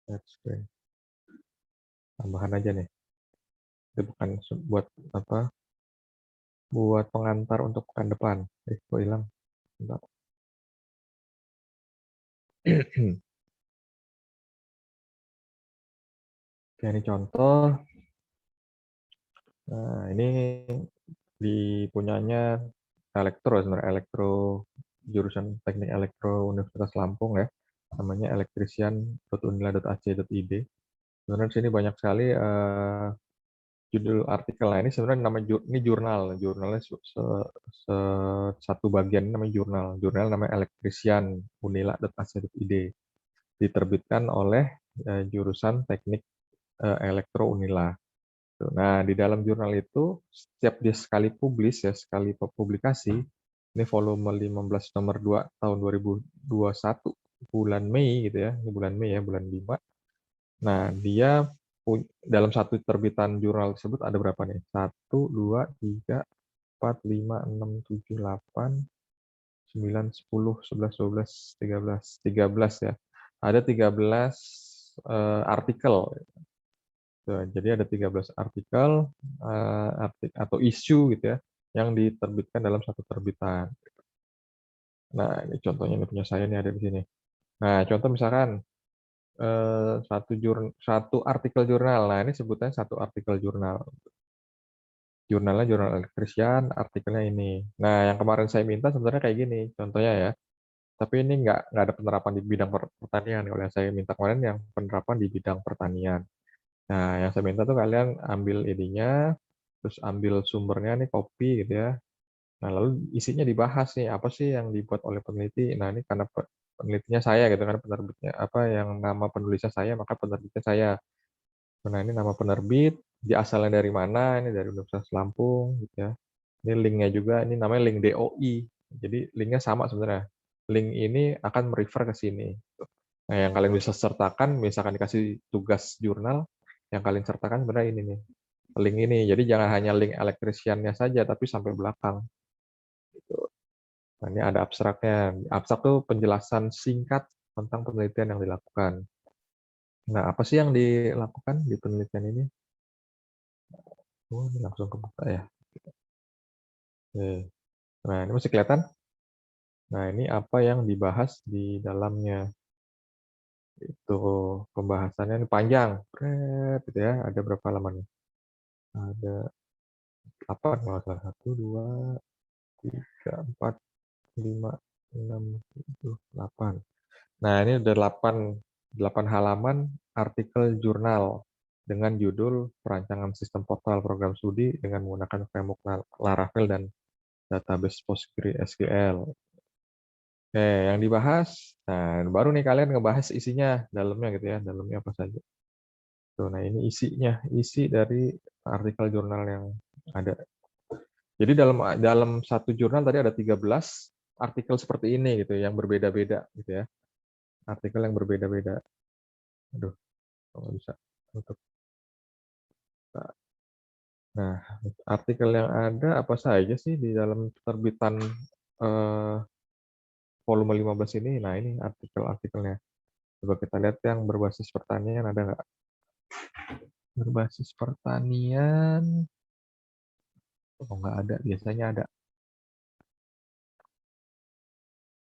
share screen. Tambahan aja nih. Itu bukan buat apa? Buat pengantar untuk pekan depan. Kok hilang? Bentar. Oke, ini contoh. Nah, ini dipunyanya elektro sebenarnya, elektro jurusan teknik elektro Universitas Lampung ya, namanya elektrisian.unila.ac.id. Sebenarnya di sini banyak sekali judul artikel. Nah, ini sebenarnya nama ini jurnalnya satu bagian ini namanya jurnal namanya elektrisian unila.ac.id, diterbitkan oleh jurusan teknik elektro Unila. Nah, di dalam jurnal itu, setiap dia sekali sekali publikasi, ini volume 15 nomor 2 tahun 2021, bulan Mei gitu ya, ini bulan Mei ya, bulan 5. Nah, dia dalam satu terbitan jurnal tersebut ada berapa nih? 1, 2, 3, 4, 5, 6, 7, 8, 9, 10, 11, 12, 13 ya. Ada 13 artikel. Jadi ada 13 artikel atau isu gitu ya yang diterbitkan dalam satu terbitan. Nah, ini contohnya ini punya saya nih ada di sini. Nah, contoh misalkan satu artikel jurnal. Nah, ini sebutannya satu artikel jurnal. Jurnalnya jurnal elektrisian, artikelnya ini. Nah, yang kemarin saya minta sebenarnya kayak gini, contohnya ya. Tapi ini nggak ada penerapan di bidang pertanian. Kalau yang saya minta kemarin yang penerapan di bidang pertanian. Nah, yang saya minta tuh kalian ambil ininya, terus ambil sumbernya nih copy gitu ya. Nah, lalu isinya dibahas nih, apa sih yang dibuat oleh peneliti. Nah, ini karena penelitinya saya gitu kan, penerbitnya apa yang nama penulisnya saya, maka penerbitnya saya. Nah, ini nama penerbit, dia asalnya dari mana, ini dari Universitas Lampung gitu ya. Ini linknya juga, ini namanya link DOI. Jadi linknya sama sebenarnya. Link ini akan merefer ke sini. Nah, yang kalian bisa sertakan, misalkan dikasih tugas jurnal, yang kalian sertakan sebenarnya ini nih, link ini. Jadi jangan hanya link elektrisiannya saja, tapi sampai belakang. Gitu. Nah, ini ada abstraknya. Abstrak itu penjelasan singkat tentang penelitian yang dilakukan. Nah, apa sih yang dilakukan di penelitian ini? Oh, ini langsung kebuka ya. Oke. Nah, ini masih kelihatan? Nah, ini apa yang dibahas di dalamnya. Itu pembahasannya ini panjang. Gitu ya. Ada berapa halaman? Ada 8 kalau salah. 1, 2, 3, 4, 5, 6, 7, 8. Nah, ini ada 8 halaman artikel jurnal dengan judul Perancangan Sistem Portal Program Studi dengan menggunakan framework Laravel dan database PostgreSQL. Oke, yang dibahas, nah baru nih kalian ngebahas isinya, dalamnya gitu ya, dalamnya apa saja. Tuh, nah ini isinya, isi dari artikel jurnal yang ada. Jadi dalam satu jurnal tadi ada 13 artikel seperti ini gitu, yang berbeda-beda gitu ya. Artikel yang berbeda-beda. Aduh, kalau bisa untuk nah, artikel yang ada apa saja sih di dalam terbitan volume 15 ini? Nah, ini artikel-artikelnya. Coba kita lihat yang berbasis pertanian ada nggak? Berbasis pertanian, oh nggak ada, biasanya ada.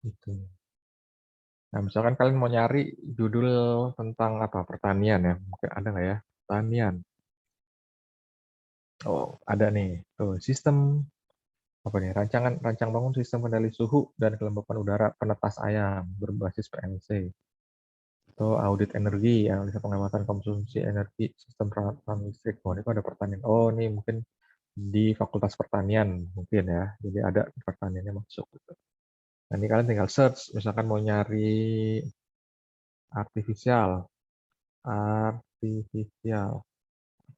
Gitu. Nah, misalkan kalian mau nyari judul tentang apa pertanian ya, mungkin ada nggak ya? Pertanian. Oh, ada nih. Tuh, sistem apa nih, rancang bangun sistem kendali suhu dan kelembapan udara penetas ayam berbasis PLC. Atau audit energi, analisa pengamatan konsumsi energi sistem peralatan listrik. Oh, ini kok ada pertanian. Oh, ini mungkin di Fakultas Pertanian mungkin ya. Jadi ada pertaniannya masuk gitu. Nah, ini kalian tinggal search, misalkan mau nyari artificial,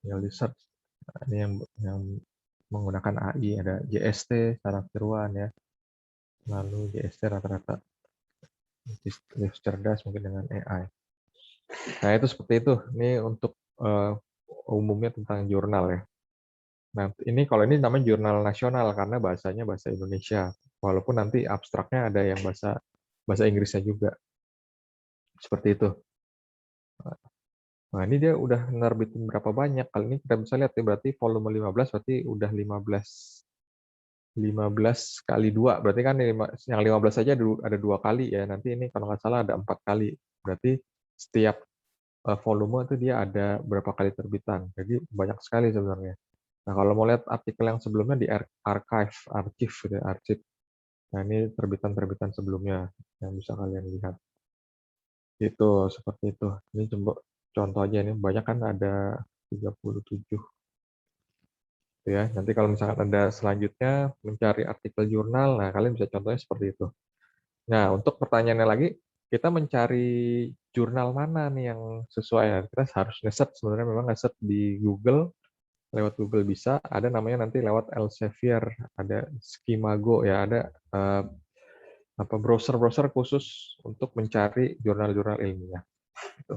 tinggal di search. Nah, ini yang menggunakan AI, ada JST secara tiruan ya. Lalu JST rata-rata cerdas mungkin dengan AI. Nah, itu seperti itu. Ini untuk umumnya tentang jurnal ya. Nah, kalau ini namanya jurnal nasional karena bahasanya bahasa Indonesia. Walaupun nanti abstraknya ada yang bahasa Inggrisnya juga. Seperti itu. Nah, ini dia udah nerbitin berapa banyak. Kali ini kita bisa lihat ya, berarti volume 15 berarti udah 15 kali 2. Berarti kan yang 15 saja ada 2 kali ya. Nanti ini kalau nggak salah ada 4 kali. Berarti setiap volume itu dia ada berapa kali terbitan. Jadi banyak sekali sebenarnya. Nah, kalau mau lihat artikel yang sebelumnya di archive gitu, arsip. Nah, ini terbitan-terbitan sebelumnya yang bisa kalian lihat. Itu seperti itu. Ini coba contoh aja, ini banyak kan ada 37. Ya, nanti kalau misalkan ada selanjutnya mencari artikel jurnal, nah kalian bisa contohnya seperti itu. Nah, untuk pertanyaannya lagi, kita mencari jurnal mana nih yang sesuai ya? Kita harus ngeset, sebenarnya memang ngeset di Google, lewat Google bisa, ada namanya nanti lewat Elsevier, ada Skimago ya, ada browser-browser khusus untuk mencari jurnal-jurnal ilmiah. Gitu.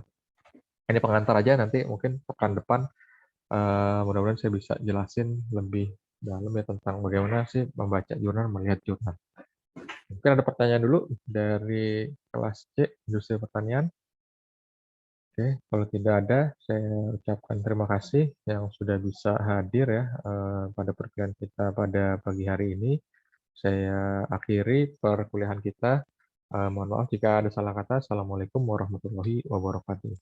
Ini pengantar aja, nanti mungkin pekan depan mudah-mudahan saya bisa jelasin lebih dalam ya tentang bagaimana sih membaca jurnal, melihat jurnal. Mungkin ada pertanyaan dulu dari kelas C, Industri Pertanian. Oke, kalau tidak ada, saya ucapkan terima kasih yang sudah bisa hadir ya pada perkuliahan kita pada pagi hari ini. Saya akhiri perkuliahan kita. Mohon maaf jika ada salah kata. Assalamualaikum warahmatullahi wabarakatuh.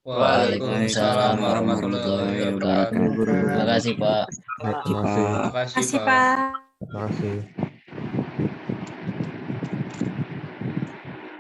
Waalaikumsalam warahmatullahi wabarakatuh. Terima kasih, Pak. Ya, terima kasih. Terima kasih, Kasih, Pak. Pak. Terima kasih.